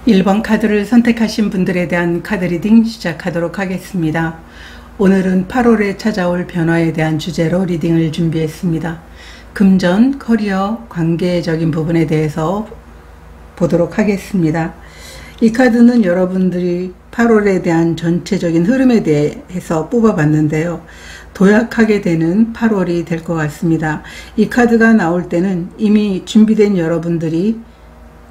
1번 카드를 선택하신 분들에 대한 카드 리딩 시작하도록 하겠습니다. 오늘은 8월에 찾아올 변화에 대한 주제로 리딩을 준비했습니다. 금전, 커리어, 관계적인 부분에 대해서 보도록 하겠습니다. 이 카드는 여러분들이 8월에 대한 전체적인 흐름에 대해서 뽑아봤는데요. 도약하게 되는 8월이 될 것 같습니다. 이 카드가 나올 때는 이미 준비된 여러분들이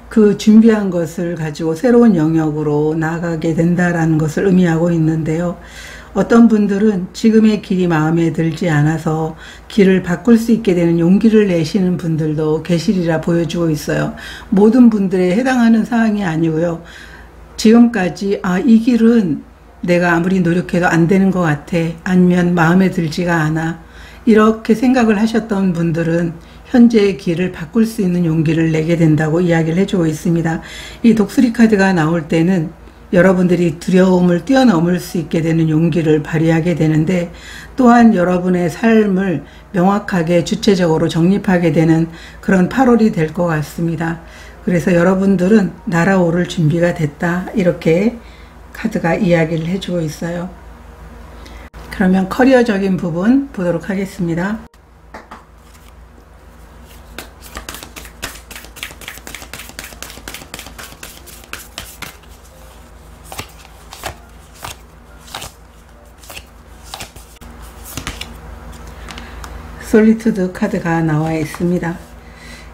그 준비한 것을 가지고 새로운 영역으로 나아가게 된다라는 것을 의미하고 있는데요. 어떤 분들은 지금의 길이 마음에 들지 않아서 길을 바꿀 수 있게 되는 용기를 내시는 분들도 계시리라 보여주고 있어요. 모든 분들에 해당하는 사항이 아니고요. 지금까지 이 길은 내가 아무리 노력해도 안 되는 것 같아, 아니면 마음에 들지가 않아, 이렇게 생각을 하셨던 분들은 현재의 길을 바꿀 수 있는 용기를 내게 된다고 이야기를 해주고 있습니다. 이 독수리 카드가 나올 때는 여러분들이 두려움을 뛰어넘을 수 있게 되는 용기를 발휘하게 되는데, 또한 여러분의 삶을 명확하게 주체적으로 정립하게 되는 그런 8월이 될 것 같습니다. 그래서 여러분들은 날아오를 준비가 됐다, 이렇게 카드가 이야기를 해주고 있어요. 그러면 커리어적인 부분 보도록 하겠습니다. 솔리투드 카드가 나와 있습니다.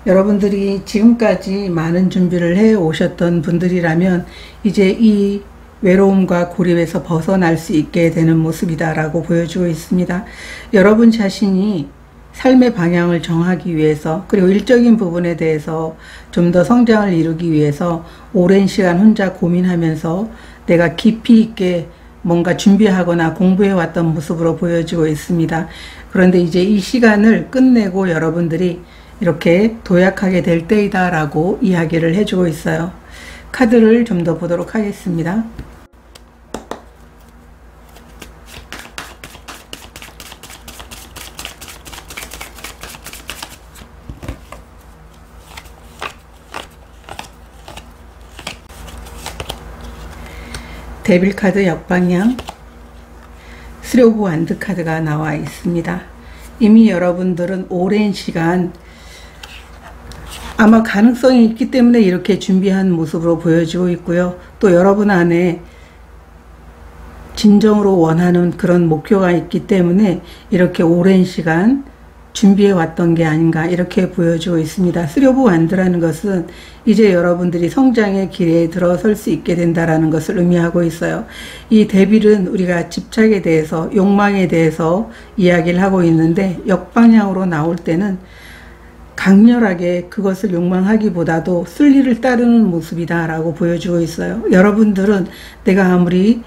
여러분들이 지금까지 많은 준비를 해 오셨던 분들이라면 이제 이 외로움과 고립에서 벗어날 수 있게 되는 모습이다 라고 보여주고 있습니다. 여러분 자신이 삶의 방향을 정하기 위해서, 그리고 일적인 부분에 대해서 좀 더 성장을 이루기 위해서 오랜 시간 혼자 고민하면서 내가 깊이 있게 뭔가 준비하거나 공부해 왔던 모습으로 보여지고 있습니다. 그런데 이제 이 시간을 끝내고 여러분들이 이렇게 도약하게 될 때이다 라고 이야기를 해주고 있어요. 카드를 좀 더 보도록 하겠습니다. 데빌 카드 역방향, 쓰리 오브 완드 카드가 나와 있습니다. 이미 여러분들은 오랜 시간 아마 가능성이 있기 때문에 이렇게 준비한 모습으로 보여지고 있고요. 또 여러분 안에 진정으로 원하는 그런 목표가 있기 때문에 이렇게 오랜 시간 준비해 왔던 게 아닌가, 이렇게 보여주고 있습니다. 쓰리 오브 완드라는 것은 이제 여러분들이 성장의 길에 들어설 수 있게 된다라는 것을 의미하고 있어요. 이 데빌은 우리가 집착에 대해서, 욕망에 대해서 이야기를 하고 있는데, 역방향으로 나올 때는 강렬하게 그것을 욕망하기보다도 순리를 따르는 모습이다 라고 보여주고 있어요. 여러분들은 내가 아무리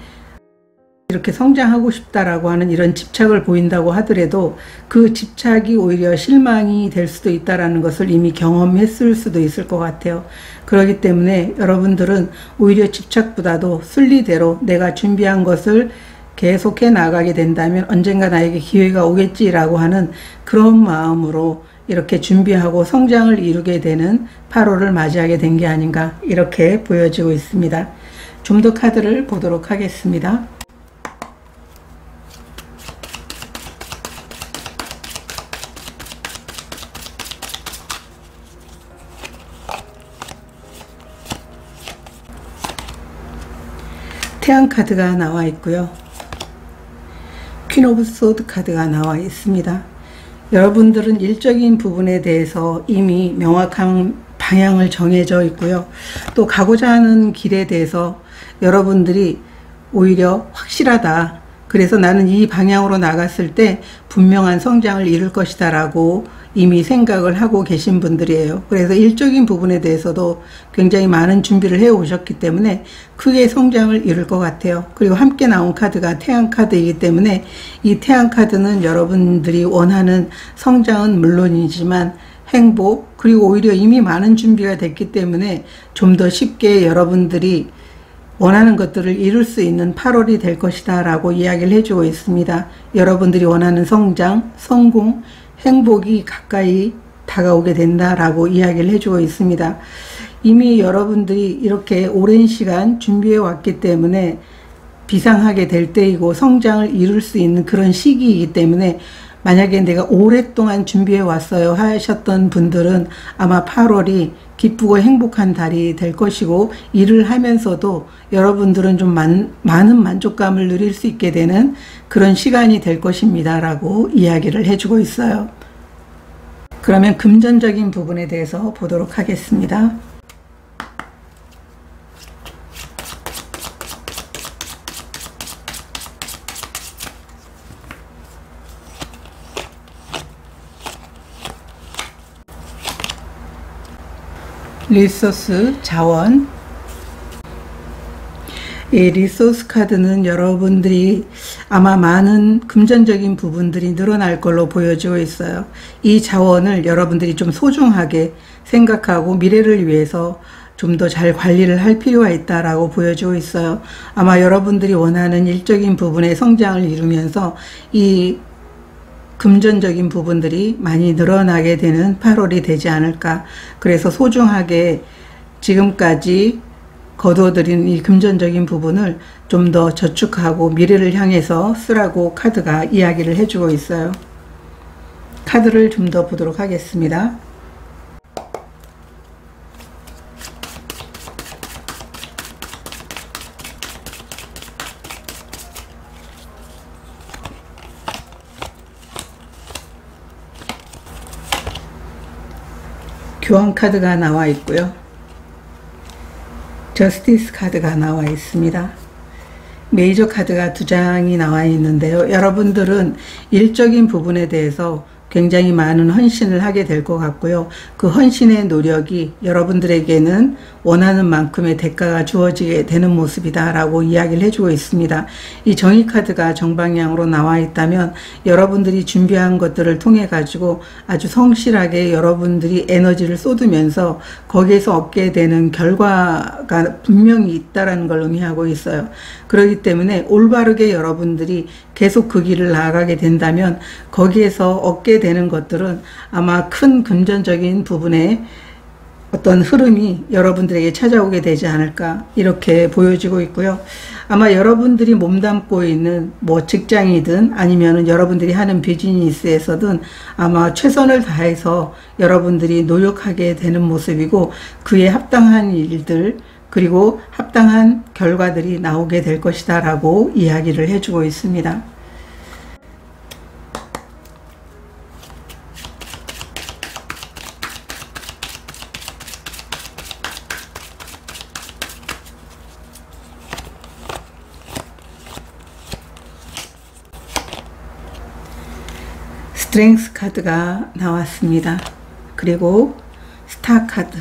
이렇게 성장하고 싶다라고 하는 이런 집착을 보인다고 하더라도 그 집착이 오히려 실망이 될 수도 있다라는 것을 이미 경험했을 수도 있을 것 같아요. 그렇기 때문에 여러분들은 오히려 집착보다도 순리대로 내가 준비한 것을 계속해 나가게 된다면 언젠가 나에게 기회가 오겠지라고 하는 그런 마음으로 이렇게 준비하고 성장을 이루게 되는 8월을 맞이하게 된 게 아닌가, 이렇게 보여지고 있습니다. 좀 더 카드를 보도록 하겠습니다. 태양 카드가 나와 있고요. 퀸 오브 소드 카드가 나와 있습니다. 여러분들은 일적인 부분에 대해서 이미 명확한 방향을 정해져 있고요. 또 가고자 하는 길에 대해서 여러분들이 오히려 확실하다, 그래서 나는 이 방향으로 나갔을 때 분명한 성장을 이룰 것이다 라고 이미 생각을 하고 계신 분들이에요. 그래서 일적인 부분에 대해서도 굉장히 많은 준비를 해 오셨기 때문에 크게 성장을 이룰 것 같아요. 그리고 함께 나온 카드가 태양 카드이기 때문에 이 태양 카드는 여러분들이 원하는 성장은 물론이지만 행복, 그리고 오히려 이미 많은 준비가 됐기 때문에 좀 더 쉽게 여러분들이 원하는 것들을 이룰 수 있는 8월이 될 것이다 라고 이야기를 해주고 있습니다. 여러분들이 원하는 성장, 성공, 행복이 가까이 다가오게 된다라고 이야기를 해주고 있습니다. 이미 여러분들이 이렇게 오랜 시간 준비해 왔기 때문에 비상하게 될 때이고 성장을 이룰 수 있는 그런 시기이기 때문에 만약에 내가 오랫동안 준비해 왔어요 하셨던 분들은 아마 8월이 기쁘고 행복한 달이 될 것이고, 일을 하면서도 여러분들은 좀 많은 만족감을 누릴 수 있게 되는 그런 시간이 될 것입니다 라고 이야기를 해주고 있어요. 그러면 금전적인 부분에 대해서 보도록 하겠습니다. 리소스, 자원. 이 리소스 카드는 여러분들이 아마 많은 금전적인 부분들이 늘어날 걸로 보여지고 있어요. 이 자원을 여러분들이 좀 소중하게 생각하고 미래를 위해서 좀 더 잘 관리를 할 필요가 있다라고 보여지고 있어요. 아마 여러분들이 원하는 일적인 부분의 성장을 이루면서 이 금전적인 부분들이 많이 늘어나게 되는 8월이 되지 않을까. 그래서 소중하게 지금까지 거둬들인 이 금전적인 부분을 좀 더 저축하고 미래를 향해서 쓰라고 카드가 이야기를 해주고 있어요. 카드를 좀 더 보도록 하겠습니다. 교환 카드가 나와 있고요. 저스티스 카드가 나와 있습니다. 메이저 카드가 2장이 나와 있는데요. 여러분들은 일적인 부분에 대해서 굉장히 많은 헌신을 하게 될 것 같고요. 그 헌신의 노력이 여러분들에게는 원하는 만큼의 대가가 주어지게 되는 모습이다 라고 이야기를 해주고 있습니다. 이 정의 카드가 정방향으로 나와 있다면 여러분들이 준비한 것들을 통해 가지고 아주 성실하게 여러분들이 에너지를 쏟으면서 거기에서 얻게 되는 결과가 분명히 있다라는 걸 의미하고 있어요. 그렇기 때문에 올바르게 여러분들이 계속 그 길을 나아가게 된다면 거기에서 얻게 되는 것들은 아마 큰 금전적인 부분에 어떤 흐름이 여러분들에게 찾아오게 되지 않을까 이렇게 보여지고 있고요. 아마 여러분들이 몸담고 있는 뭐 직장이든 아니면은 여러분들이 하는 비즈니스에서든 아마 최선을 다해서 여러분들이 노력하게 되는 모습이고, 그에 합당한 일들 그리고 합당한 결과들이 나오게 될 것이다 라고 이야기를 해주고 있습니다. 스트렝스 카드가 나왔습니다. 그리고 스타 카드.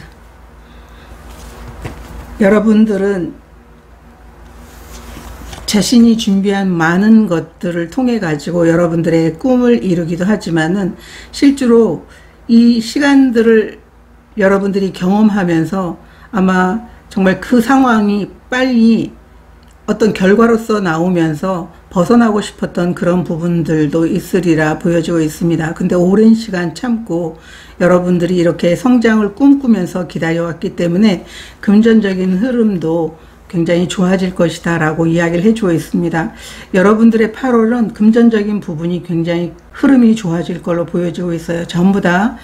여러분들은 자신이 준비한 많은 것들을 통해 가지고 여러분들의 꿈을 이루기도 하지만은 실제로 이 시간들을 여러분들이 경험하면서 아마 정말 그 상황이 빨리 어떤 결과로서 나오면서 벗어나고 싶었던 그런 부분들도 있으리라 보여지고 있습니다. 근데 오랜 시간 참고 여러분들이 이렇게 성장을 꿈꾸면서 기다려왔기 때문에 금전적인 흐름도 굉장히 좋아질 것이다 라고 이야기를 해주고 있습니다. 여러분들의 8월은 금전적인 부분이 굉장히 흐름이 좋아질 걸로 보여지고 있어요. 전부 다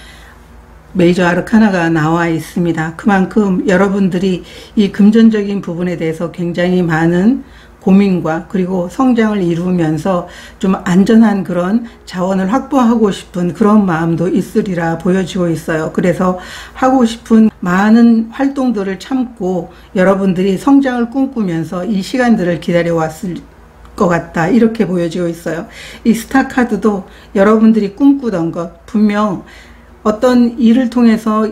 메이저 아르카나가 나와 있습니다. 그만큼 여러분들이 이 금전적인 부분에 대해서 굉장히 많은 고민과 그리고 성장을 이루면서 좀 안전한 그런 자원을 확보하고 싶은 그런 마음도 있으리라 보여지고 있어요. 그래서 하고 싶은 많은 활동들을 참고 여러분들이 성장을 꿈꾸면서 이 시간들을 기다려왔을 것 같다 이렇게 보여지고 있어요. 이 스타 카드도 여러분들이 꿈꾸던 것, 분명 어떤 일을 통해서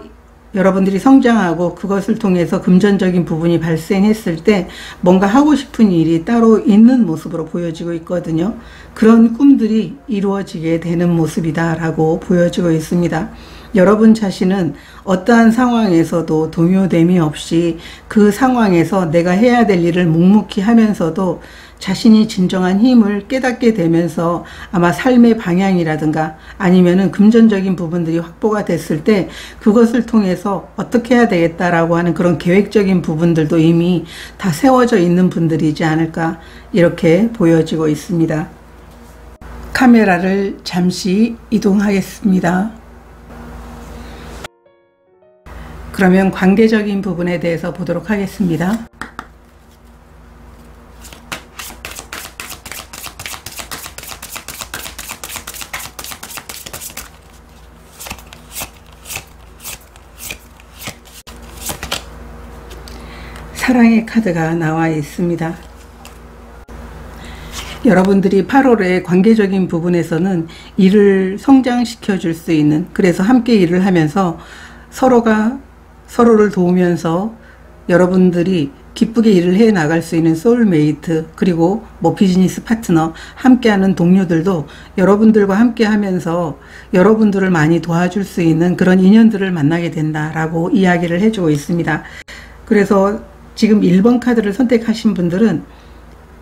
여러분들이 성장하고 그것을 통해서 금전적인 부분이 발생했을 때 뭔가 하고 싶은 일이 따로 있는 모습으로 보여지고 있거든요. 그런 꿈들이 이루어지게 되는 모습이다 라고 보여지고 있습니다. 여러분 자신은 어떠한 상황에서도 동요됨이 없이 그 상황에서 내가 해야 될 일을 묵묵히 하면서도 자신이 진정한 힘을 깨닫게 되면서 아마 삶의 방향이라든가 아니면은 금전적인 부분들이 확보가 됐을 때 그것을 통해서 어떻게 해야 되겠다라고 하는 그런 계획적인 부분들도 이미 다 세워져 있는 분들이지 않을까 이렇게 보여지고 있습니다. 카메라를 잠시 이동하겠습니다. 그러면 관계적인 부분에 대해서 보도록 하겠습니다. 사랑의 카드가 나와 있습니다. 여러분들이 8월에 관계적인 부분에서는 일을 성장시켜 줄 수 있는, 그래서 함께 일을 하면서 서로가 서로를 도우면서 여러분들이 기쁘게 일을 해 나갈 수 있는 소울메이트, 그리고 뭐 비즈니스 파트너, 함께하는 동료들도 여러분들과 함께 하면서 여러분들을 많이 도와줄 수 있는 그런 인연들을 만나게 된다라고 이야기를 해주고 있습니다. 그래서 지금 1번 카드를 선택하신 분들은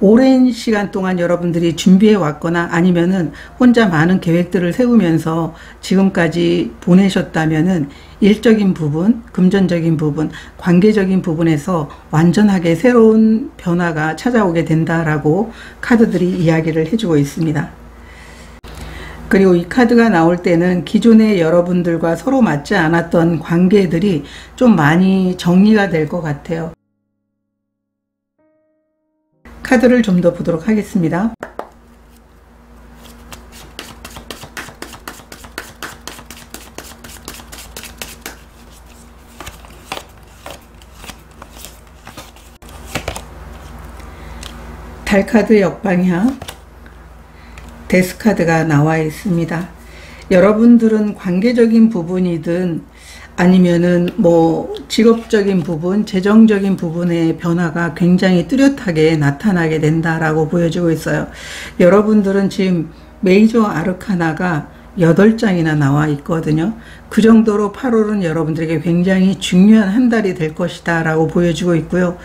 오랜 시간 동안 여러분들이 준비해 왔거나 아니면은 혼자 많은 계획들을 세우면서 지금까지 보내셨다면은 일적인 부분, 금전적인 부분, 관계적인 부분에서 완전하게 새로운 변화가 찾아오게 된다라고 카드들이 이야기를 해주고 있습니다. 그리고 이 카드가 나올 때는 기존에 여러분들과 서로 맞지 않았던 관계들이 좀 많이 정리가 될 것 같아요. 카드를 좀 더 보도록 하겠습니다. 달카드 역방향, 데스카드가 나와 있습니다. 여러분들은 관계적인 부분이든 아니면은 뭐 직업적인 부분, 재정적인 부분의 변화가 굉장히 뚜렷하게 나타나게 된다라고 보여지고 있어요. 여러분들은 지금 메이저 아르카나가 8장이나 나와 있거든요. 그 정도로 8월은 여러분들에게 굉장히 중요한 한 달이 될 것이다 라고 보여지고 있고요.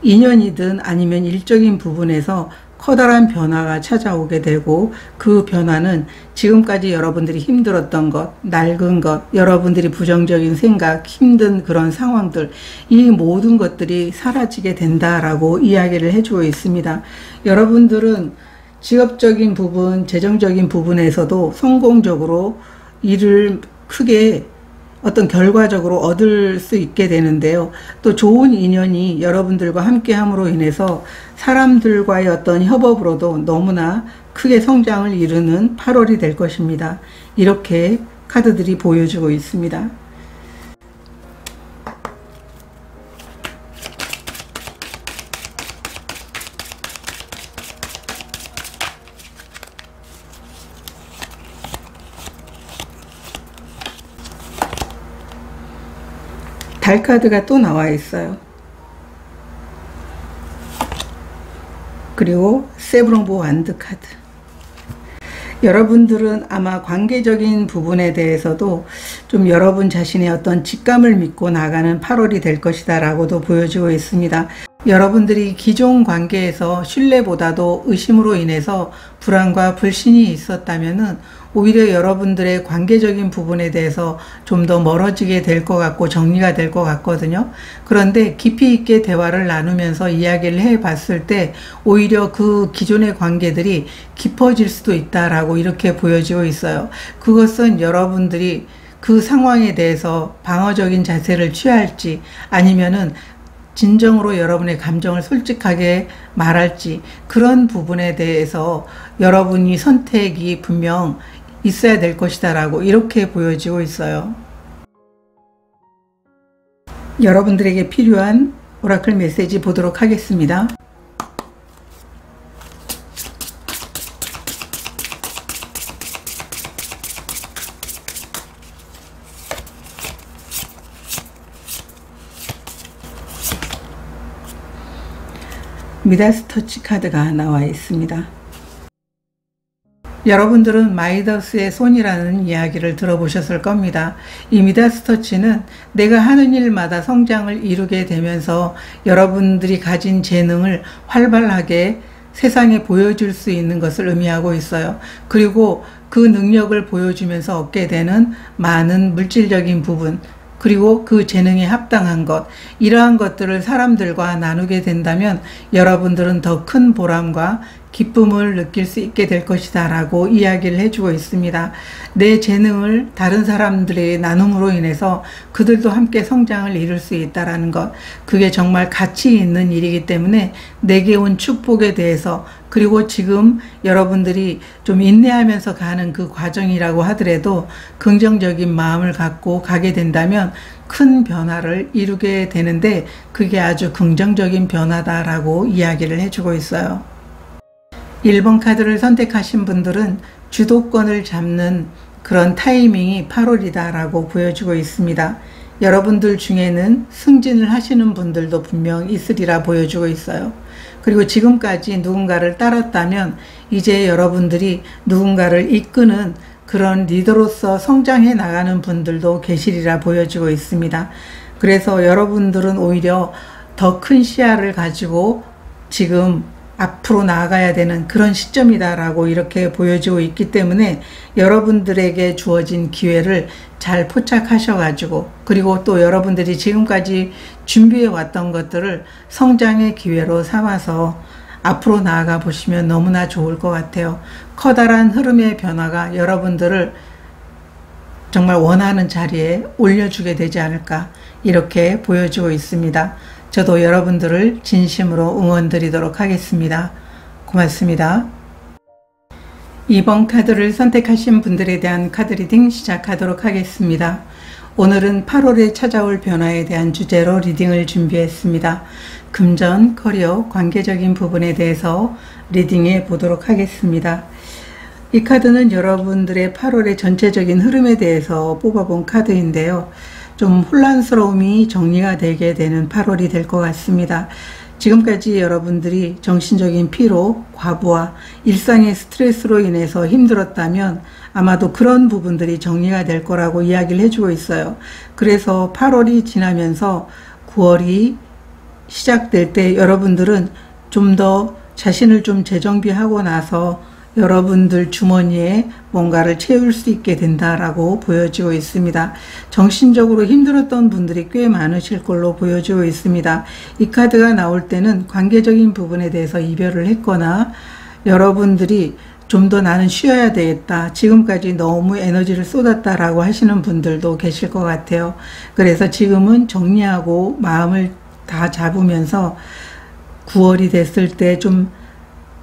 인연이든 아니면 일적인 부분에서 커다란 변화가 찾아오게 되고, 그 변화는 지금까지 여러분들이 힘들었던 것, 낡은 것, 여러분들이 부정적인 생각, 힘든 그런 상황들, 이 모든 것들이 사라지게 된다라고 이야기를 해주고 있습니다. 여러분들은 직업적인 부분, 재정적인 부분에서도 성공적으로 일을 크게 어떤 결과적으로 얻을 수 있게 되는데요. 또 좋은 인연이 여러분들과 함께 함으로 인해서 사람들과의 어떤 협업으로도 너무나 크게 성장을 이루는 8월이 될 것입니다. 이렇게 카드들이 보여주고 있습니다. 달 카드가 또 나와 있어요. 그리고 세븐 오브 완드 카드. 여러분들은 아마 관계적인 부분에 대해서도 좀 여러분 자신의 어떤 직감을 믿고 나가는 8월이 될 것이다 라고도 보여지고 있습니다. 여러분들이 기존 관계에서 신뢰보다도 의심으로 인해서 불안과 불신이 있었다면은 오히려 여러분들의 관계적인 부분에 대해서 좀 더 멀어지게 될 것 같고 정리가 될 것 같거든요. 그런데 깊이 있게 대화를 나누면서 이야기를 해 봤을 때 오히려 그 기존의 관계들이 깊어질 수도 있다라고 이렇게 보여지고 있어요. 그것은 여러분들이 그 상황에 대해서 방어적인 자세를 취할지 아니면은 진정으로 여러분의 감정을 솔직하게 말할지, 그런 부분에 대해서 여러분이 선택이 분명 있어야 될 것이다 라고 이렇게 보여지고 있어요. 여러분들에게 필요한 오라클 메시지 보도록 하겠습니다. 미다스 터치 카드가 나와 있습니다. 여러분들은 마이더스의 손이라는 이야기를 들어보셨을 겁니다. 이 미다스 터치는 내가 하는 일마다 성장을 이루게 되면서 여러분들이 가진 재능을 활발하게 세상에 보여줄 수 있는 것을 의미하고 있어요. 그리고 그 능력을 보여주면서 얻게 되는 많은 물질적인 부분, 그리고 그 재능에 합당한 것, 이러한 것들을 사람들과 나누게 된다면 여러분들은 더 큰 보람과 기쁨을 느낄 수 있게 될 것이다 라고 이야기를 해주고 있습니다. 내 재능을 다른 사람들의 나눔으로 인해서 그들도 함께 성장을 이룰 수 있다는 것, 그게 정말 가치 있는 일이기 때문에 내게 온 축복에 대해서, 그리고 지금 여러분들이 좀 인내하면서 가는 그 과정이라고 하더라도 긍정적인 마음을 갖고 가게 된다면 큰 변화를 이루게 되는데, 그게 아주 긍정적인 변화다라고 이야기를 해주고 있어요. 1번 카드를 선택하신 분들은 주도권을 잡는 그런 타이밍이 8월이다 라고 보여주고 있습니다. 여러분들 중에는 승진을 하시는 분들도 분명 있으리라 보여주고 있어요. 그리고 지금까지 누군가를 따랐다면 이제 여러분들이 누군가를 이끄는 그런 리더로서 성장해 나가는 분들도 계시리라 보여주고 있습니다. 그래서 여러분들은 오히려 더 큰 시야를 가지고 지금 앞으로 나아가야 되는 그런 시점이다라고 이렇게 보여지고 있기 때문에 여러분들에게 주어진 기회를 잘 포착하셔가지고, 그리고 또 여러분들이 지금까지 준비해 왔던 것들을 성장의 기회로 삼아서 앞으로 나아가 보시면 너무나 좋을 것 같아요. 커다란 흐름의 변화가 여러분들을 정말 원하는 자리에 올려주게 되지 않을까, 이렇게 보여지고 있습니다. 저도 여러분들을 진심으로 응원드리도록 하겠습니다. 고맙습니다. 2번 카드를 선택하신 분들에 대한 카드 리딩 시작하도록 하겠습니다. 오늘은 8월에 찾아올 변화에 대한 주제로 리딩을 준비했습니다. 금전, 커리어, 관계적인 부분에 대해서 리딩해 보도록 하겠습니다. 이 카드는 여러분들의 8월의 전체적인 흐름에 대해서 뽑아본 카드인데요. 좀 혼란스러움이 정리가 되게 되는 8월이 될 것 같습니다. 지금까지 여러분들이 정신적인 피로, 과부하, 일상의 스트레스로 인해서 힘들었다면 아마도 그런 부분들이 정리가 될 거라고 이야기를 해주고 있어요. 그래서 8월이 지나면서 9월이 시작될 때 여러분들은 좀 더 자신을 좀 재정비하고 나서 여러분들 주머니에 뭔가를 채울 수 있게 된다라고 보여지고 있습니다. 정신적으로 힘들었던 분들이 꽤 많으실 걸로 보여지고 있습니다. 이 카드가 나올 때는 관계적인 부분에 대해서 이별을 했거나 여러분들이 좀 더 나는 쉬어야 되겠다, 지금까지 너무 에너지를 쏟았다라고 하시는 분들도 계실 것 같아요. 그래서 지금은 정리하고 마음을 다 잡으면서 9월이 됐을 때 좀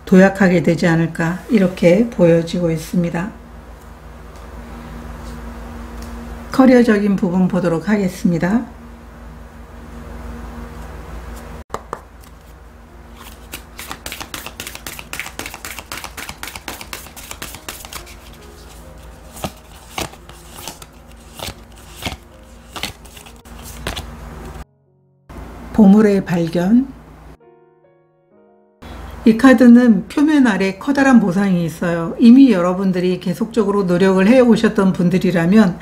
도약하게 되지 않을까, 이렇게 보여지고 있습니다. 커리어적인 부분 보도록 하겠습니다. 보물의 발견. 이 카드는 표면 아래 커다란 보상이 있어요. 이미 여러분들이 계속적으로 노력을 해 오셨던 분들이라면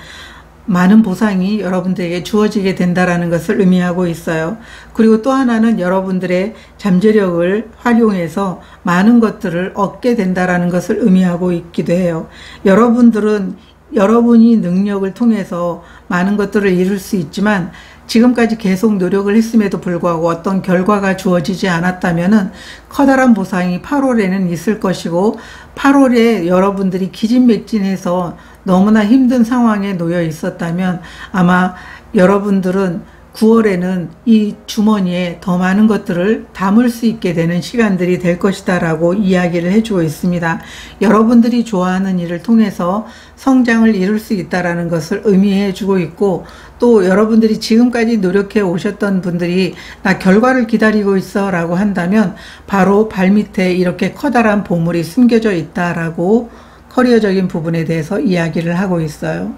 많은 보상이 여러분들에게 주어지게 된다는 것을 의미하고 있어요. 그리고 또 하나는 여러분들의 잠재력을 활용해서 많은 것들을 얻게 된다는 것을 의미하고 있기도 해요. 여러분들은 여러분이 능력을 통해서 많은 것들을 이룰 수 있지만 지금까지 계속 노력을 했음에도 불구하고 어떤 결과가 주어지지 않았다면은 커다란 보상이 8월에는 있을 것이고, 8월에 여러분들이 기진맥진해서 너무나 힘든 상황에 놓여 있었다면 아마 여러분들은 9월에는 이 주머니에 더 많은 것들을 담을 수 있게 되는 시간들이 될 것이다 라고 이야기를 해주고 있습니다. 여러분들이 좋아하는 일을 통해서 성장을 이룰 수 있다는 것을 의미해 주고 있고, 또 여러분들이 지금까지 노력해 오셨던 분들이 나 결과를 기다리고 있어 라고 한다면 바로 발밑에 이렇게 커다란 보물이 숨겨져 있다라고 커리어적인 부분에 대해서 이야기를 하고 있어요.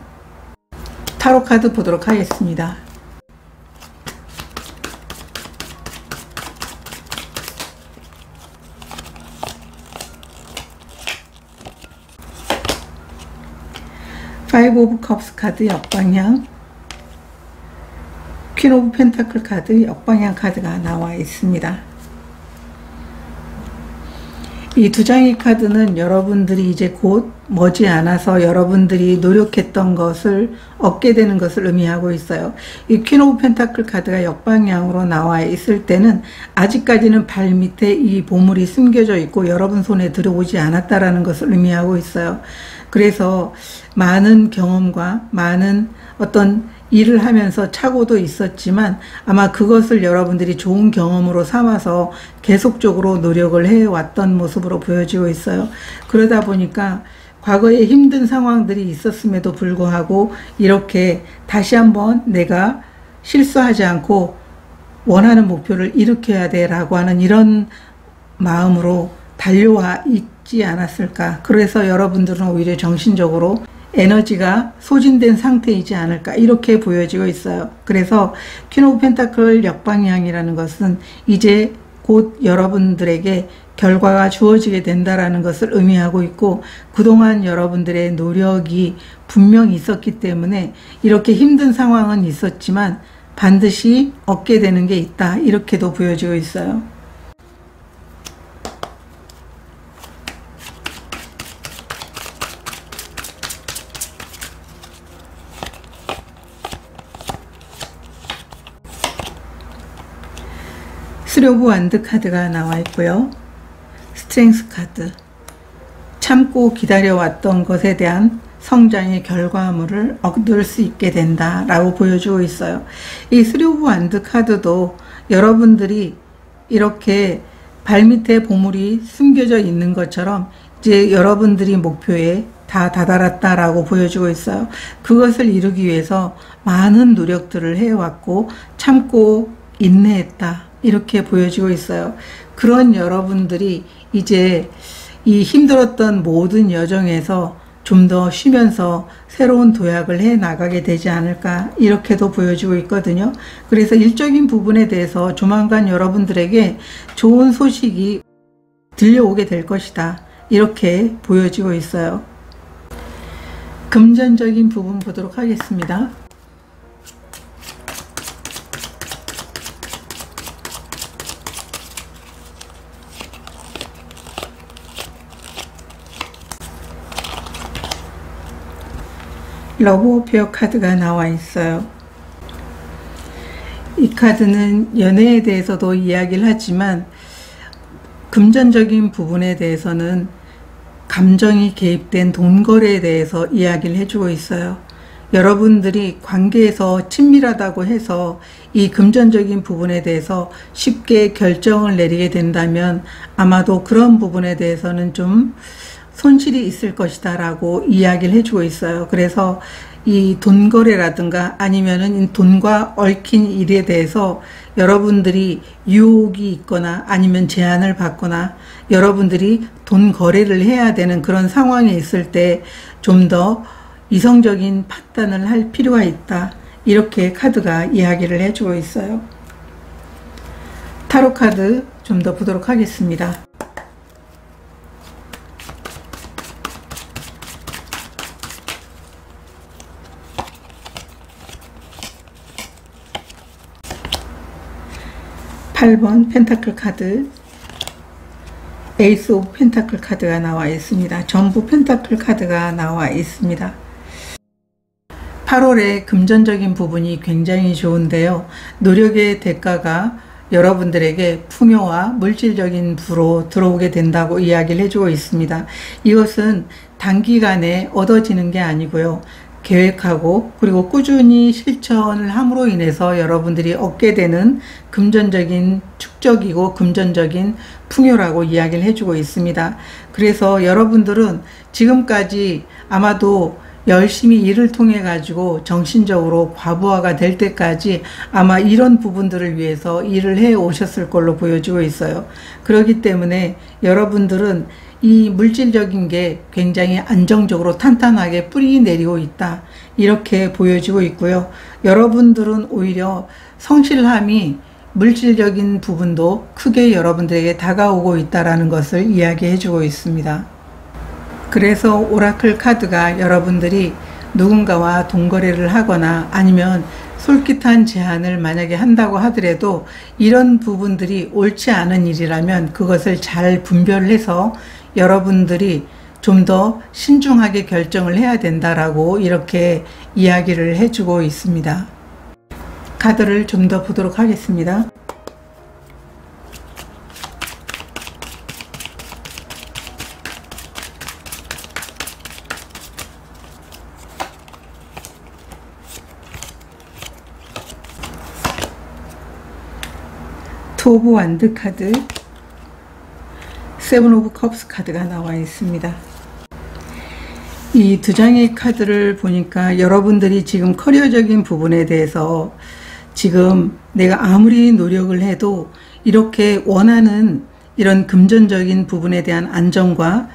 타로 카드 보도록 하겠습니다. 파이브 오브 컵스 카드 역방향, 퀸 오브 펜타클 카드 역방향 카드가 나와 있습니다. 이 두 장의 카드는 여러분들이 이제 곧 머지않아서 여러분들이 노력했던 것을 얻게 되는 것을 의미하고 있어요. 이 퀸 오브 펜타클 카드가 역방향으로 나와 있을 때는 아직까지는 발 밑에 이 보물이 숨겨져 있고 여러분 손에 들어오지 않았다라는 것을 의미하고 있어요. 그래서 많은 경험과 많은 어떤 일을 하면서 착오도 있었지만 아마 그것을 여러분들이 좋은 경험으로 삼아서 계속적으로 노력을 해왔던 모습으로 보여지고 있어요. 그러다 보니까 과거에 힘든 상황들이 있었음에도 불구하고 이렇게 다시 한번 내가 실수하지 않고 원하는 목표를 일으켜야 돼 라고 하는 이런 마음으로 달려와 있지 않았을까. 그래서 여러분들은 오히려 정신적으로 에너지가 소진된 상태이지 않을까 이렇게 보여지고 있어요. 그래서 퀸 오브 펜타클 역방향이라는 것은 이제 곧 여러분들에게 결과가 주어지게 된다라는 것을 의미하고 있고 그동안 여러분들의 노력이 분명히 있었기 때문에 이렇게 힘든 상황은 있었지만 반드시 얻게 되는 게 있다 이렇게도 보여지고 있어요. 쓰리 오브 완드 카드가 나와 있고요. 스트렝스 카드, 참고 기다려왔던 것에 대한 성장의 결과물을 얻을 수 있게 된다 라고 보여주고 있어요. 이 쓰리 오브 완드 카드도 여러분들이 이렇게 발밑에 보물이 숨겨져 있는 것처럼 이제 여러분들이 목표에 다 다다랐다 라고 보여주고 있어요. 그것을 이루기 위해서 많은 노력들을 해왔고 참고 인내했다 이렇게 보여지고 있어요. 그런 여러분들이 이제 이 힘들었던 모든 여정에서 좀 더 쉬면서 새로운 도약을 해 나가게 되지 않을까 이렇게도 보여지고 있거든요. 그래서 일적인 부분에 대해서 조만간 여러분들에게 좋은 소식이 들려오게 될 것이다 이렇게 보여지고 있어요. 금전적인 부분 보도록 하겠습니다. 러브 오페어 카드가 나와 있어요. 이 카드는 연애에 대해서도 이야기를 하지만 금전적인 부분에 대해서는 감정이 개입된 돈거래에 대해서 이야기를 해주고 있어요. 여러분들이 관계에서 친밀하다고 해서 이 금전적인 부분에 대해서 쉽게 결정을 내리게 된다면 아마도 그런 부분에 대해서는 좀 손실이 있을 것이다 라고 이야기를 해주고 있어요. 그래서 이 돈거래라든가 아니면은 돈과 얽힌 일에 대해서 여러분들이 유혹이 있거나 아니면 제한을 받거나 여러분들이 돈 거래를 해야 되는 그런 상황에 있을 때 좀 더 이성적인 판단을 할 필요가 있다 이렇게 카드가 이야기를 해주고 있어요. 타로 카드 좀 더 보도록 하겠습니다. (8번) 펜타클 카드, 에이스 오브 펜타클 카드가 나와 있습니다. 전부 펜타클 카드가 나와 있습니다. 8월에 금전적인 부분이 굉장히 좋은데요. 노력의 대가가 여러분들에게 풍요와 물질적인 부로 들어오게 된다고 이야기를 해주고 있습니다. 이것은 단기간에 얻어지는 게 아니고요. 계획하고 그리고 꾸준히 실천을 함으로 인해서 여러분들이 얻게 되는 금전적인 축적이고 금전적인 풍요라고 이야기를 해주고 있습니다. 그래서 여러분들은 지금까지 아마도 열심히 일을 통해 가지고 정신적으로 과부하가 될 때까지 아마 이런 부분들을 위해서 일을 해 오셨을 걸로 보여지고 있어요. 그렇기 때문에 여러분들은 이 물질적인 게 굉장히 안정적으로 탄탄하게 뿌리 내리고 있다 이렇게 보여지고 있고요. 여러분들은 오히려 성실함이 물질적인 부분도 크게 여러분들에게 다가오고 있다라는 것을 이야기해 주고 있습니다. 그래서 오라클 카드가 여러분들이 누군가와 돈거래를 하거나 아니면 솔깃한 제안을 만약에 한다고 하더라도 이런 부분들이 옳지 않은 일이라면 그것을 잘 분별해서 여러분들이 좀 더 신중하게 결정을 해야 된다라고 이렇게 이야기를 해주고 있습니다. 카드를 좀 더 보도록 하겠습니다. 투 오브 완드 카드, 세븐 오브 컵스 카드가 나와 있습니다. 이 두 장의 카드를 보니까 여러분들이 지금 커리어적인 부분에 대해서 지금 내가 아무리 노력을 해도 이렇게 원하는 이런 금전적인 부분에 대한 안정과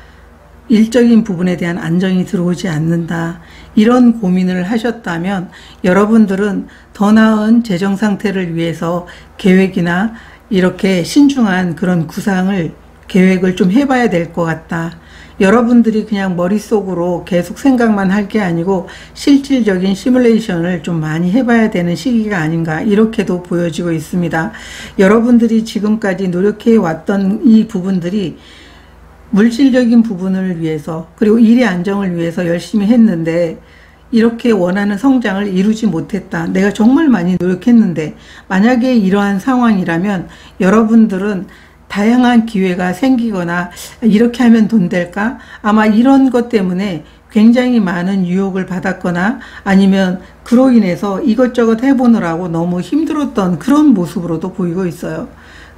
일적인 부분에 대한 안정이 들어오지 않는다, 이런 고민을 하셨다면 여러분들은 더 나은 재정 상태를 위해서 계획이나 이렇게 신중한 그런 구상을 계획을 좀 해봐야 될 것 같다. 여러분들이 그냥 머릿속으로 계속 생각만 할 게 아니고 실질적인 시뮬레이션을 좀 많이 해봐야 되는 시기가 아닌가, 이렇게도 보여지고 있습니다. 여러분들이 지금까지 노력해 왔던 이 부분들이 물질적인 부분을 위해서 그리고 일의 안정을 위해서 열심히 했는데 이렇게 원하는 성장을 이루지 못했다. 내가 정말 많이 노력했는데, 만약에 이러한 상황이라면 여러분들은 다양한 기회가 생기거나 이렇게 하면 돈 될까? 아마 이런 것 때문에 굉장히 많은 유혹을 받았거나 아니면 그로 인해서 이것저것 해보느라고 너무 힘들었던 그런 모습으로도 보이고 있어요.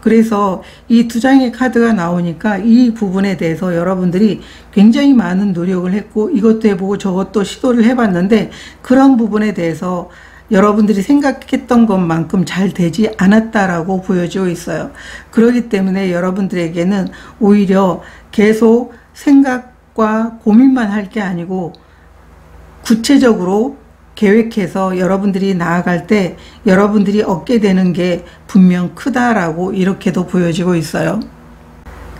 그래서 이 두 장의 카드가 나오니까 이 부분에 대해서 여러분들이 굉장히 많은 노력을 했고 이것도 해보고 저것도 시도를 해봤는데 그런 부분에 대해서 여러분들이 생각했던 것만큼 잘 되지 않았다라고 보여지고 있어요. 그렇기 때문에 여러분들에게는 오히려 계속 생각과 고민만 할 게 아니고 구체적으로 계획해서 여러분들이 나아갈 때 여러분들이 얻게 되는 게 분명 크다라고 이렇게도 보여지고 있어요.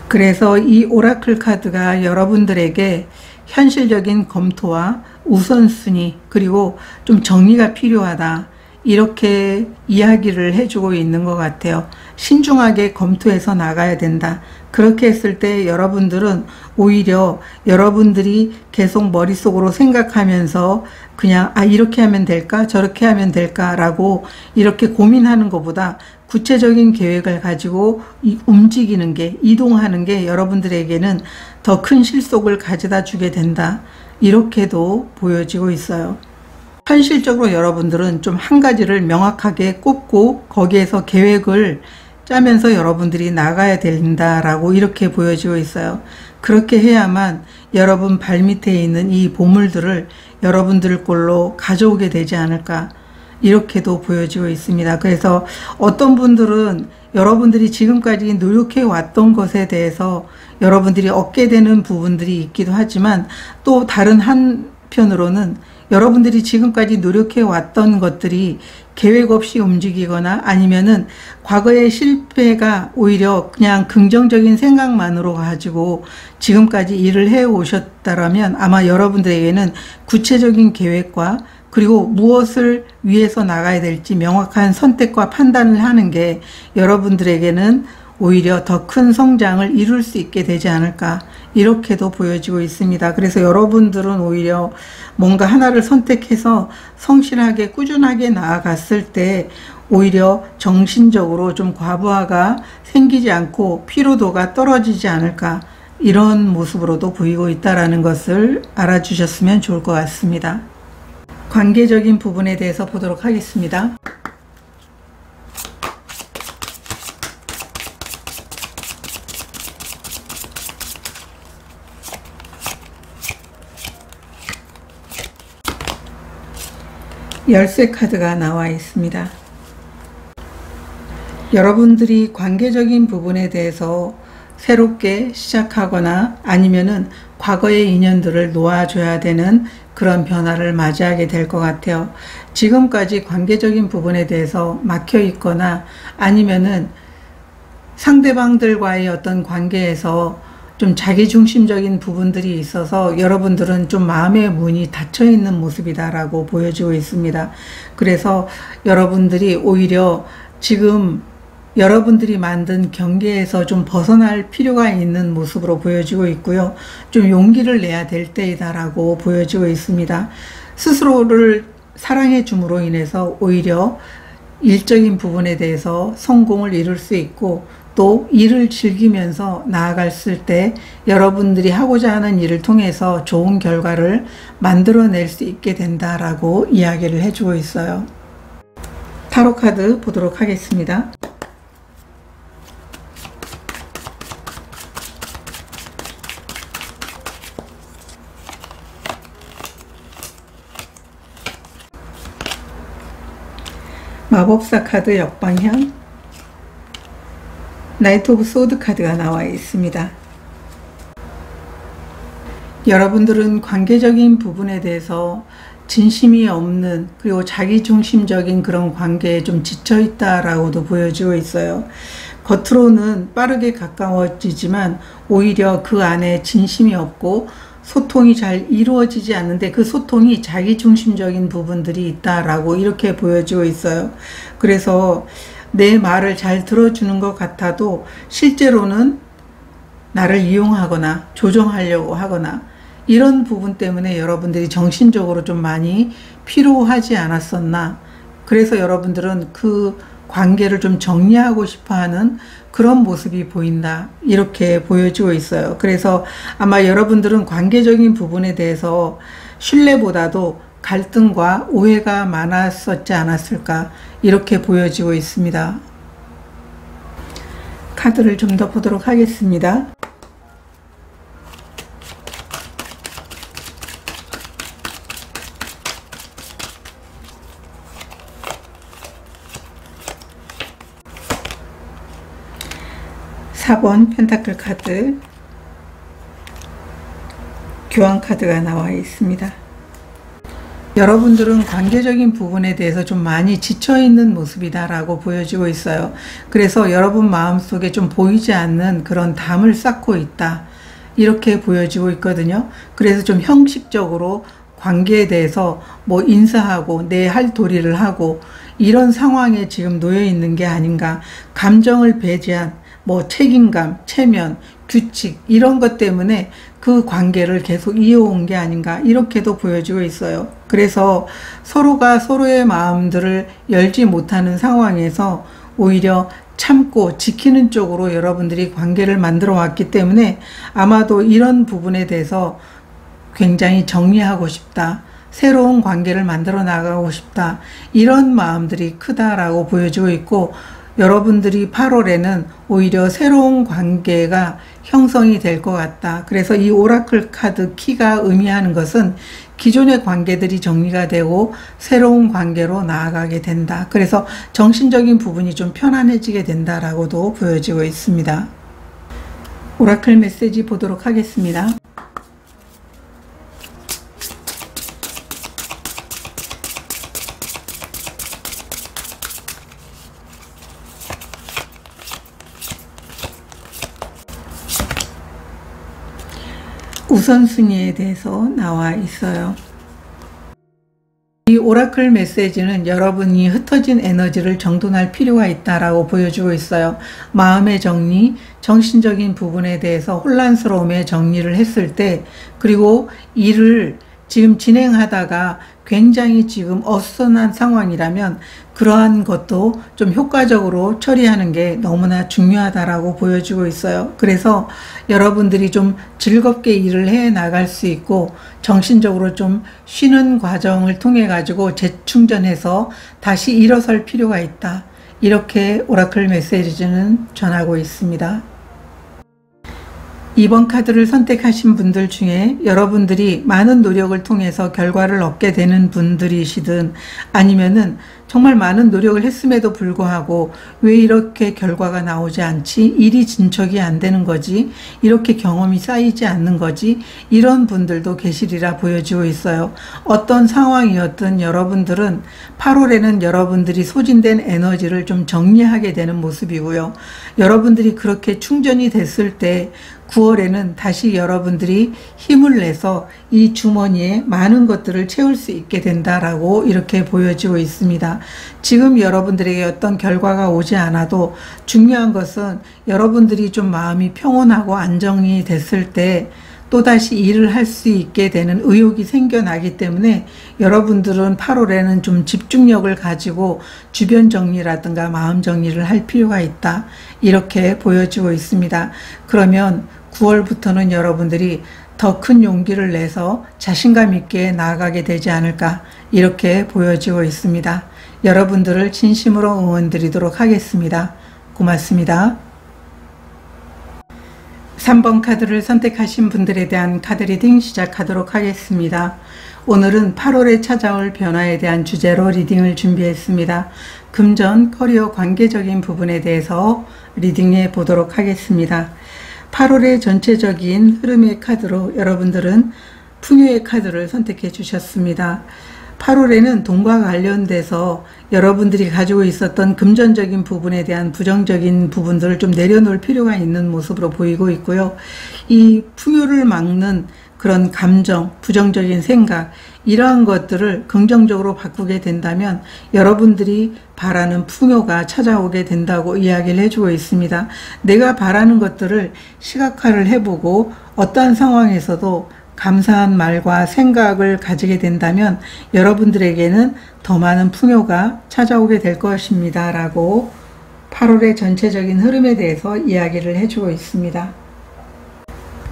그래서 이 오라클 카드가 여러분들에게 현실적인 검토와 우선순위 그리고 좀 정리가 필요하다, 이렇게 이야기를 해주고 있는 것 같아요. 신중하게 검토해서 나가야 된다. 그렇게 했을 때 여러분들은 오히려 여러분들이 계속 머릿속으로 생각하면서 그냥 이렇게 하면 될까 저렇게 하면 될까 라고 이렇게 고민하는 것보다 구체적인 계획을 가지고 움직이는 게, 이동하는 게 여러분들에게는 더 큰 실속을 가져다 주게 된다, 이렇게도 보여지고 있어요. 현실적으로 여러분들은 좀 한 가지를 명확하게 꼽고 거기에서 계획을 짜면서 여러분들이 나가야 된다라고 이렇게 보여지고 있어요. 그렇게 해야만 여러분 발밑에 있는 이 보물들을 여러분들 꼴로 가져오게 되지 않을까, 이렇게도 보여지고 있습니다. 그래서 어떤 분들은 여러분들이 지금까지 노력해 왔던 것에 대해서 여러분들이 얻게 되는 부분들이 있기도 하지만 또 다른 한편으로는 여러분들이 지금까지 노력해 왔던 것들이 계획 없이 움직이거나 아니면은 과거의 실패가 오히려 그냥 긍정적인 생각만으로 가지고 지금까지 일을 해 오셨다라면 아마 여러분들에게는 구체적인 계획과 그리고 무엇을 위해서 나가야 될지 명확한 선택과 판단을 하는 게 여러분들에게는 오히려 더 큰 성장을 이룰 수 있게 되지 않을까, 이렇게도 보여지고 있습니다. 그래서 여러분들은 오히려 뭔가 하나를 선택해서 성실하게 꾸준하게 나아갔을 때 오히려 정신적으로 좀 과부하가 생기지 않고 피로도가 떨어지지 않을까, 이런 모습으로도 보이고 있다는 것을 알아주셨으면 좋을 것 같습니다. 관계적인 부분에 대해서 보도록 하겠습니다. 열쇠 카드가 나와 있습니다. 여러분들이 관계적인 부분에 대해서 새롭게 시작하거나 아니면은 과거의 인연들을 놓아줘야 되는 그런 변화를 맞이하게 될 것 같아요. 지금까지 관계적인 부분에 대해서 막혀 있거나 아니면은 상대방들과의 어떤 관계에서 좀 자기중심적인 부분들이 있어서 여러분들은 좀 마음의 문이 닫혀 있는 모습이다라고 보여지고 있습니다. 그래서 여러분들이 오히려 지금 여러분들이 만든 경계에서 좀 벗어날 필요가 있는 모습으로 보여지고 있고요. 좀 용기를 내야 될 때이다라고 보여지고 있습니다. 스스로를 사랑해 줌으로 인해서 오히려 일적인 부분에 대해서 성공을 이룰 수 있고, 또 일을 즐기면서 나아갔을 때 여러분들이 하고자 하는 일을 통해서 좋은 결과를 만들어낼 수 있게 된다라고 이야기를 해주고 있어요. 타로 카드 보도록 하겠습니다. 마법사 카드 역방향, 나이트 오브 소드 카드가 나와 있습니다. 여러분들은 관계적인 부분에 대해서 진심이 없는, 그리고 자기중심적인 그런 관계에 좀 지쳐있다라고도 보여지고 있어요. 겉으로는 빠르게 가까워지지만 오히려 그 안에 진심이 없고 소통이 잘 이루어지지 않는데, 그 소통이 자기중심적인 부분들이 있다라고 이렇게 보여지고 있어요. 그래서 내 말을 잘 들어주는 것 같아도 실제로는 나를 이용하거나 조정하려고 하거나, 이런 부분 때문에 여러분들이 정신적으로 좀 많이 피로하지 않았었나. 그래서 여러분들은 그 관계를 좀 정리하고 싶어하는 그런 모습이 보인다, 이렇게 보여지고 있어요. 그래서 아마 여러분들은 관계적인 부분에 대해서 신뢰보다도 갈등과 오해가 많았었지 않았을까, 이렇게 보여지고 있습니다. 카드를 좀 더 보도록 하겠습니다. (4번) 펜타클 카드, 교환 카드가 나와 있습니다. 여러분들은 관계적인 부분에 대해서 좀 많이 지쳐있는 모습이다 라고 보여지고 있어요. 그래서 여러분 마음속에 좀 보이지 않는 그런 담을 쌓고 있다, 이렇게 보여지고 있거든요. 그래서 좀 형식적으로 관계에 대해서 뭐 인사하고 내 할 도리를 하고 이런 상황에 지금 놓여 있는 게 아닌가. 감정을 배제한 뭐 책임감, 체면, 규칙, 이런 것 때문에 그 관계를 계속 이어온 게 아닌가, 이렇게도 보여지고 있어요. 그래서 서로가 서로의 마음들을 열지 못하는 상황에서 오히려 참고 지키는 쪽으로 여러분들이 관계를 만들어 왔기 때문에 아마도 이런 부분에 대해서 굉장히 정리하고 싶다, 새로운 관계를 만들어 나가고 싶다, 이런 마음들이 크다라고 보여지고 있고, 여러분들이 8월에는 오히려 새로운 관계가 형성이 될 것 같다. 그래서 이 오라클 카드 키가 의미하는 것은 기존의 관계들이 정리가 되고 새로운 관계로 나아가게 된다. 그래서 정신적인 부분이 좀 편안해지게 된다라고도 보여지고 있습니다. 오라클 메시지 보도록 하겠습니다. 우선순위에 대해서 나와 있어요. 이 오라클 메시지는 여러분이 흩어진 에너지를 정돈할 필요가 있다라고 보여주고 있어요. 마음의 정리, 정신적인 부분에 대해서 혼란스러움의 정리를 했을 때, 그리고 일을 지금 진행하다가 굉장히 지금 어수선한 상황이라면 그러한 것도 좀 효과적으로 처리하는 게 너무나 중요하다라고 보여지고 있어요. 그래서 여러분들이 좀 즐겁게 일을 해 나갈 수 있고 정신적으로 좀 쉬는 과정을 통해 가지고 재충전해서 다시 일어설 필요가 있다, 이렇게 오라클 메시지는 전하고 있습니다. 2번 카드를 선택하신 분들 중에 여러분들이 많은 노력을 통해서 결과를 얻게 되는 분들이시든, 아니면은 정말 많은 노력을 했음에도 불구하고 왜 이렇게 결과가 나오지 않지? 일이 진척이 안 되는 거지? 이렇게 경험이 쌓이지 않는 거지? 이런 분들도 계시리라 보여지고 있어요. 어떤 상황이었든 여러분들은 8월에는 여러분들이 소진된 에너지를 좀 정리하게 되는 모습이고요. 여러분들이 그렇게 충전이 됐을 때 9월 9월에는 다시 여러분들이 힘을 내서 이 주머니에 많은 것들을 채울 수 있게 된다라고 이렇게 보여지고 있습니다. 지금 여러분들에게 어떤 결과가 오지 않아도 중요한 것은 여러분들이 좀 마음이 평온하고 안정이 됐을 때 또다시 일을 할 수 있게 되는 의욕이 생겨나기 때문에 여러분들은 8월에는 좀 집중력을 가지고 주변 정리라든가 마음 정리를 할 필요가 있다. 이렇게 보여지고 있습니다. 그러면 9월부터는 여러분들이 더 큰 용기를 내서 자신감 있게 나아가게 되지 않을까 이렇게 보여지고 있습니다. 여러분들을 진심으로 응원드리도록 하겠습니다. 고맙습니다. 3번 카드를 선택하신 분들에 대한 카드 리딩 시작하도록 하겠습니다. 오늘은 8월에 찾아올 변화에 대한 주제로 리딩을 준비했습니다. 금전, 커리어, 관계적인 부분에 대해서 리딩해 보도록 하겠습니다. 8월의 전체적인 흐름의 카드로 여러분들은 풍요의 카드를 선택해 주셨습니다. 8월에는 돈과 관련돼서 여러분들이 가지고 있었던 금전적인 부분에 대한 부정적인 부분들을 좀 내려놓을 필요가 있는 모습으로 보이고 있고요. 이 풍요를 막는 그런 감정, 부정적인 생각, 이러한 것들을 긍정적으로 바꾸게 된다면 여러분들이 바라는 풍요가 찾아오게 된다고 이야기를 해주고 있습니다. 내가 바라는 것들을 시각화를 해보고 어떠한 상황에서도 감사한 말과 생각을 가지게 된다면 여러분들에게는 더 많은 풍요가 찾아오게 될 것입니다. 라고 8월의 전체적인 흐름에 대해서 이야기를 해주고 있습니다.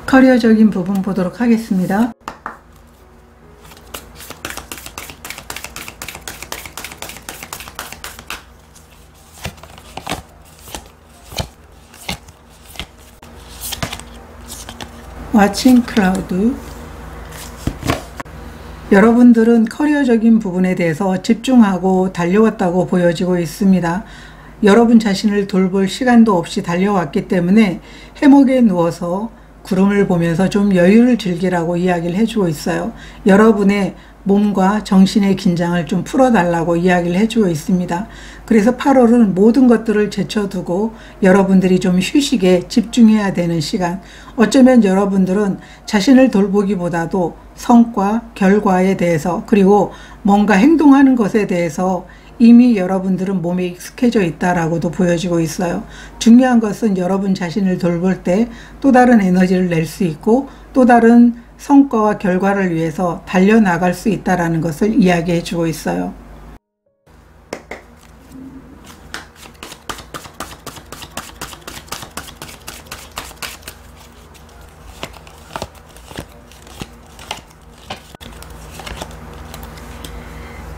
커리어적인 부분 보도록 하겠습니다. Watching Cloud. 여러분들은 커리어적인 부분에 대해서 집중하고 달려왔다고 보여지고 있습니다. 여러분 자신을 돌볼 시간도 없이 달려왔기 때문에 해먹에 누워서 구름을 보면서 좀 여유를 즐기라고 이야기를 해주고 있어요. 여러분의 몸과 정신의 긴장을 좀 풀어달라고 이야기를 해주고 있습니다. 그래서 8월은 모든 것들을 제쳐두고 여러분들이 좀 휴식에 집중해야 되는 시간. 어쩌면 여러분들은 자신을 돌보기보다도 성과, 결과에 대해서 그리고 뭔가 행동하는 것에 대해서 이미 여러분들은 몸에 익숙해져 있다라고도 보여지고 있어요. 중요한 것은 여러분 자신을 돌볼 때 또 다른 에너지를 낼 수 있고 또 다른 성과와 결과를 위해서 달려나갈 수 있다는 것을 이야기해 주고 있어요.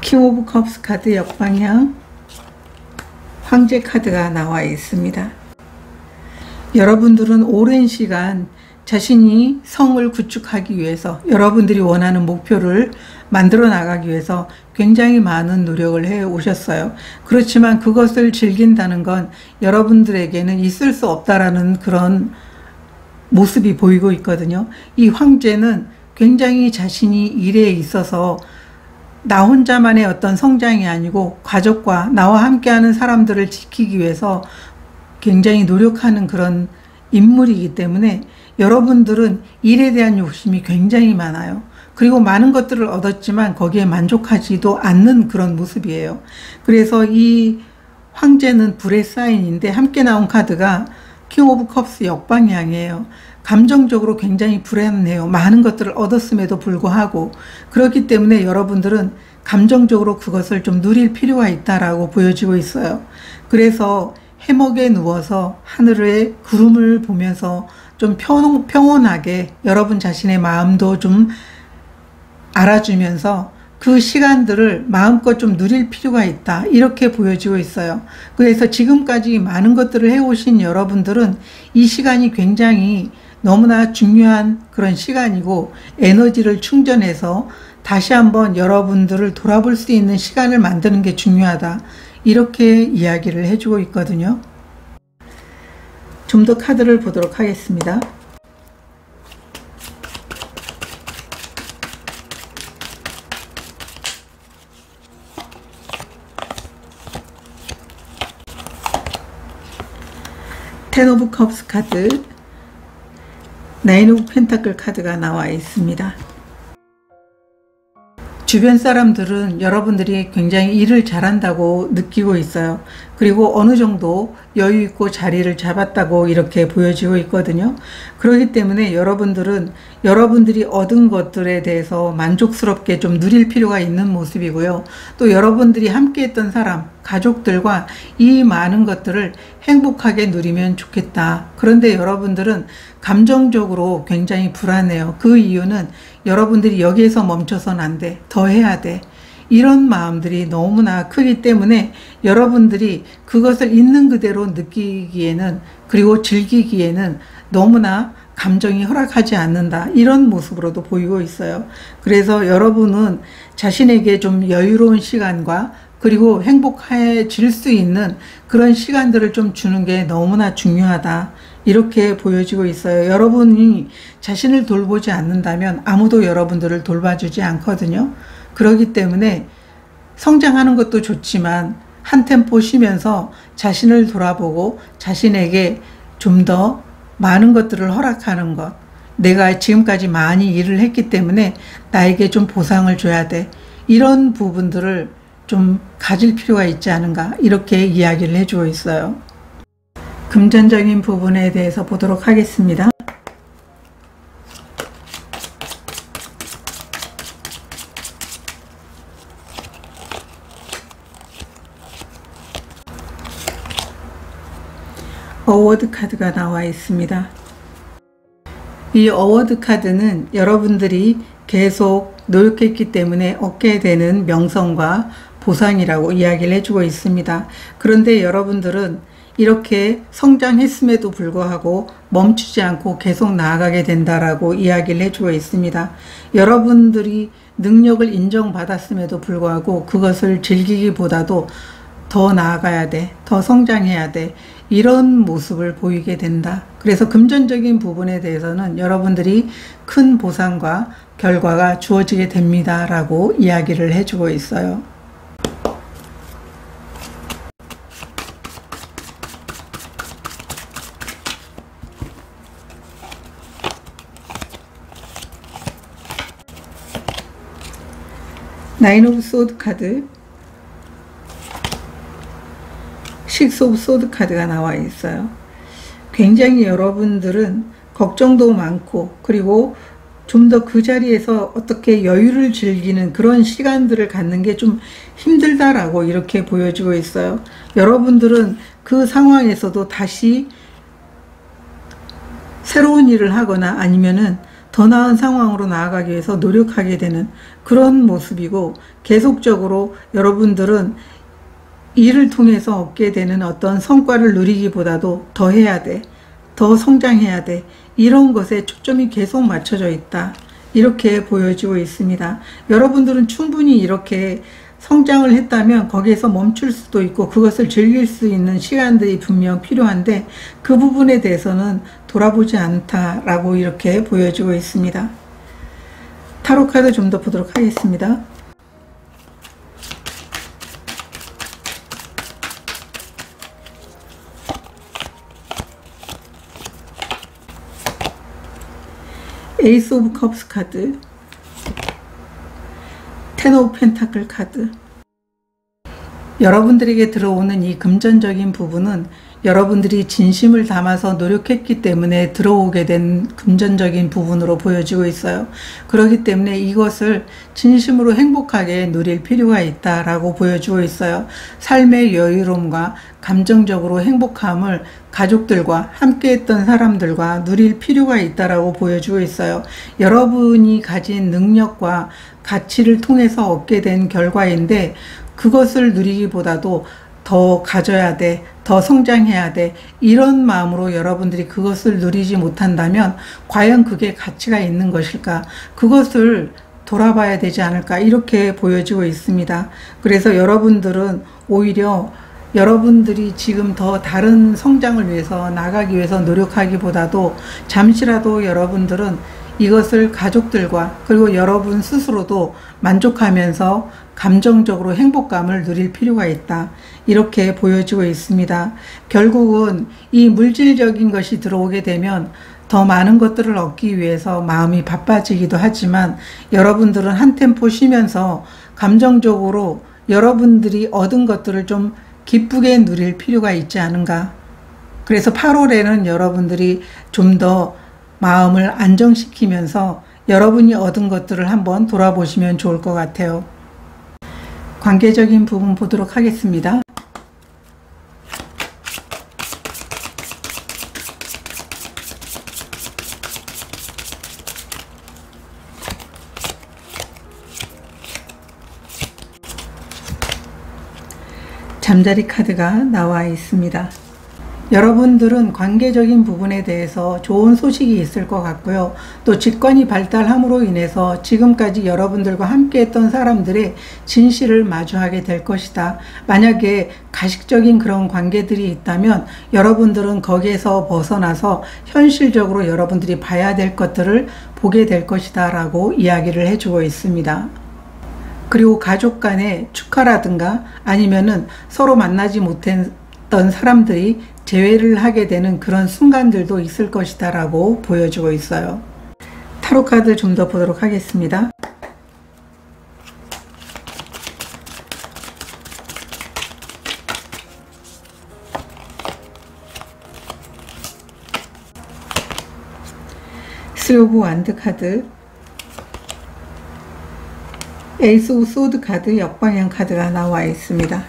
킹 오브 컵스 카드 역방향 황제 카드가 나와 있습니다. 여러분들은 오랜 시간 자신이 성을 구축하기 위해서 여러분들이 원하는 목표를 만들어 나가기 위해서 굉장히 많은 노력을 해 오셨어요. 그렇지만 그것을 즐긴다는 건 여러분들에게는 있을 수 없다라는 그런 모습이 보이고 있거든요. 이 황제는 굉장히 자신이 일에 있어서 나 혼자만의 어떤 성장이 아니고 가족과 나와 함께하는 사람들을 지키기 위해서 굉장히 노력하는 그런 인물이기 때문에 여러분들은 일에 대한 욕심이 굉장히 많아요. 그리고 많은 것들을 얻었지만 거기에 만족하지도 않는 그런 모습이에요. 그래서 이 황제는 불의 사인인데 함께 나온 카드가 킹 오브 컵스 역방향이에요. 감정적으로 굉장히 불안해요. 많은 것들을 얻었음에도 불구하고. 그렇기 때문에 여러분들은 감정적으로 그것을 좀 누릴 필요가 있다라고 보여지고 있어요. 그래서 해먹에 누워서 하늘의 구름을 보면서 좀 평온하게 여러분 자신의 마음도 좀 알아주면서 그 시간들을 마음껏 좀 누릴 필요가 있다. 이렇게 보여지고 있어요. 그래서 지금까지 많은 것들을 해오신 여러분들은 이 시간이 굉장히 너무나 중요한 그런 시간이고 에너지를 충전해서 다시 한번 여러분들을 돌아볼 수 있는 시간을 만드는 게 중요하다. 이렇게 이야기를 해주고 있거든요. 좀 더 카드를 보도록 하겠습니다. 텐 오브 컵스 카드 나인 오브 펜타클 카드가 나와 있습니다. 주변 사람들은 여러분들이 굉장히 일을 잘한다고 느끼고 있어요. 그리고 어느 정도 여유 있고 자리를 잡았다고 이렇게 보여지고 있거든요. 그렇기 때문에 여러분들은 여러분들이 얻은 것들에 대해서 만족스럽게 좀 누릴 필요가 있는 모습이고요. 또 여러분들이 함께 했던 사람, 가족들과 이 많은 것들을 행복하게 누리면 좋겠다. 그런데 여러분들은 감정적으로 굉장히 불안해요. 그 이유는 여러분들이 여기에서 멈춰서는 안 돼. 더 해야 돼. 이런 마음들이 너무나 크기 때문에 여러분들이 그것을 있는 그대로 느끼기에는, 그리고 즐기기에는 너무나 감정이 허락하지 않는다. 이런 모습으로도 보이고 있어요. 그래서 여러분은 자신에게 좀 여유로운 시간과 그리고 행복해질 수 있는 그런 시간들을 좀 주는 게 너무나 중요하다. 이렇게 보여지고 있어요. 여러분이 자신을 돌보지 않는다면 아무도 여러분들을 돌봐주지 않거든요. 그렇기 때문에 성장하는 것도 좋지만 한 템포 쉬면서 자신을 돌아보고 자신에게 좀 더 많은 것들을 허락하는 것. 내가 지금까지 많이 일을 했기 때문에 나에게 좀 보상을 줘야 돼. 이런 부분들을 좀 가질 필요가 있지 않은가, 이렇게 이야기를 해주고 있어요. 금전적인 부분에 대해서 보도록 하겠습니다. 어워드 카드가 나와 있습니다. 이 어워드 카드는 여러분들이 계속 노력했기 때문에 얻게 되는 명성과 보상이라고 이야기를 해주고 있습니다. 그런데 여러분들은 이렇게 성장했음에도 불구하고 멈추지 않고 계속 나아가게 된다라고 이야기를 해주고 있습니다. 여러분들이 능력을 인정받았음에도 불구하고 그것을 즐기기보다도 더 나아가야 돼, 더 성장해야 돼, 이런 모습을 보이게 된다. 그래서 금전적인 부분에 대해서는 여러분들이 큰 보상과 결과가 주어지게 됩니다 라고 이야기를 해주고 있어요. 나인 오브 소드 카드, 식스 오브 소드 카드가 나와 있어요. 굉장히 여러분들은 걱정도 많고 그리고 좀 더 그 자리에서 어떻게 여유를 즐기는 그런 시간들을 갖는 게 좀 힘들다라고 이렇게 보여지고 있어요. 여러분들은 그 상황에서도 다시 새로운 일을 하거나 아니면은 더 나은 상황으로 나아가기 위해서 노력하게 되는 그런 모습이고, 계속적으로 여러분들은 일을 통해서 얻게 되는 어떤 성과를 누리기보다도 더 해야 돼, 더 성장해야 돼, 이런 것에 초점이 계속 맞춰져 있다. 이렇게 보여지고 있습니다. 여러분들은 충분히 이렇게 성장을 했다면 거기에서 멈출 수도 있고 그것을 즐길 수 있는 시간들이 분명 필요한데 그 부분에 대해서는 돌아보지 않다라고 이렇게 보여지고 있습니다. 타로 카드 좀 더 보도록 하겠습니다. 에이스 오브 컵스 카드, 텐 오브 펜타클 카드. 여러분들에게 들어오는 이 금전적인 부분은 여러분들이 진심을 담아서 노력했기 때문에 들어오게 된 금전적인 부분으로 보여지고 있어요. 그렇기 때문에 이것을 진심으로 행복하게 누릴 필요가 있다라고 보여지고 있어요. 삶의 여유로움과 감정적으로 행복함을 가족들과 함께했던 사람들과 누릴 필요가 있다라고 보여지고 있어요. 여러분이 가진 능력과 가치를 통해서 얻게 된 결과인데 그것을 누리기보다도 더 가져야 돼, 더 성장해야 돼, 이런 마음으로 여러분들이 그것을 누리지 못한다면 과연 그게 가치가 있는 것일까? 그것을 돌아봐야 되지 않을까? 이렇게 보여지고 있습니다. 그래서 여러분들은 오히려 여러분들이 지금 더 다른 성장을 위해서 나가기 위해서 노력하기보다도 잠시라도 여러분들은 이것을 가족들과 그리고 여러분 스스로도 만족하면서 감정적으로 행복감을 누릴 필요가 있다. 이렇게 보여지고 있습니다. 결국은 이 물질적인 것이 들어오게 되면 더 많은 것들을 얻기 위해서 마음이 바빠지기도 하지만 여러분들은 한 템포 쉬면서 감정적으로 여러분들이 얻은 것들을 좀 기쁘게 누릴 필요가 있지 않은가. 그래서 8월에는 여러분들이 좀 더 마음을 안정시키면서 여러분이 얻은 것들을 한번 돌아보시면 좋을 것 같아요. 관계적인 부분 보도록 하겠습니다. 잠자리 카드가 나와 있습니다. 여러분들은 관계적인 부분에 대해서 좋은 소식이 있을 것 같고요. 또 직관이 발달함으로 인해서 지금까지 여러분들과 함께 했던 사람들의 진실을 마주하게 될 것이다. 만약에 가식적인 그런 관계들이 있다면 여러분들은 거기에서 벗어나서 현실적으로 여러분들이 봐야 될 것들을 보게 될 것이다 라고 이야기를 해주고 있습니다. 그리고 가족 간의 축하라든가 아니면은 서로 만나지 못했던 사람들이 재회를 하게 되는 그런 순간들도 있을 것이다 라고 보여주고 있어요. 타로 카드 좀 더 보도록 하겠습니다. 스리 오브 완드 카드, 에이스 오브 소드 카드, 역방향 카드가 나와 있습니다.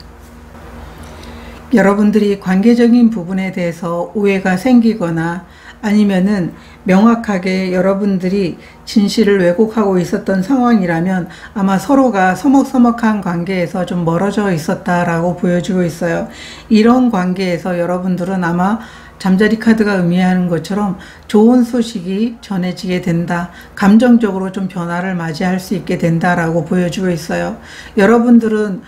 여러분들이 관계적인 부분에 대해서 오해가 생기거나 아니면은 명확하게 여러분들이 진실을 왜곡하고 있었던 상황이라면 아마 서로가 서먹서먹한 관계에서 좀 멀어져 있었다라고 보여지고 있어요. 이런 관계에서 여러분들은 아마 잠자리 카드가 의미하는 것처럼 좋은 소식이 전해지게 된다. 감정적으로 좀 변화를 맞이할 수 있게 된다라고 보여주고 있어요. 여러분들은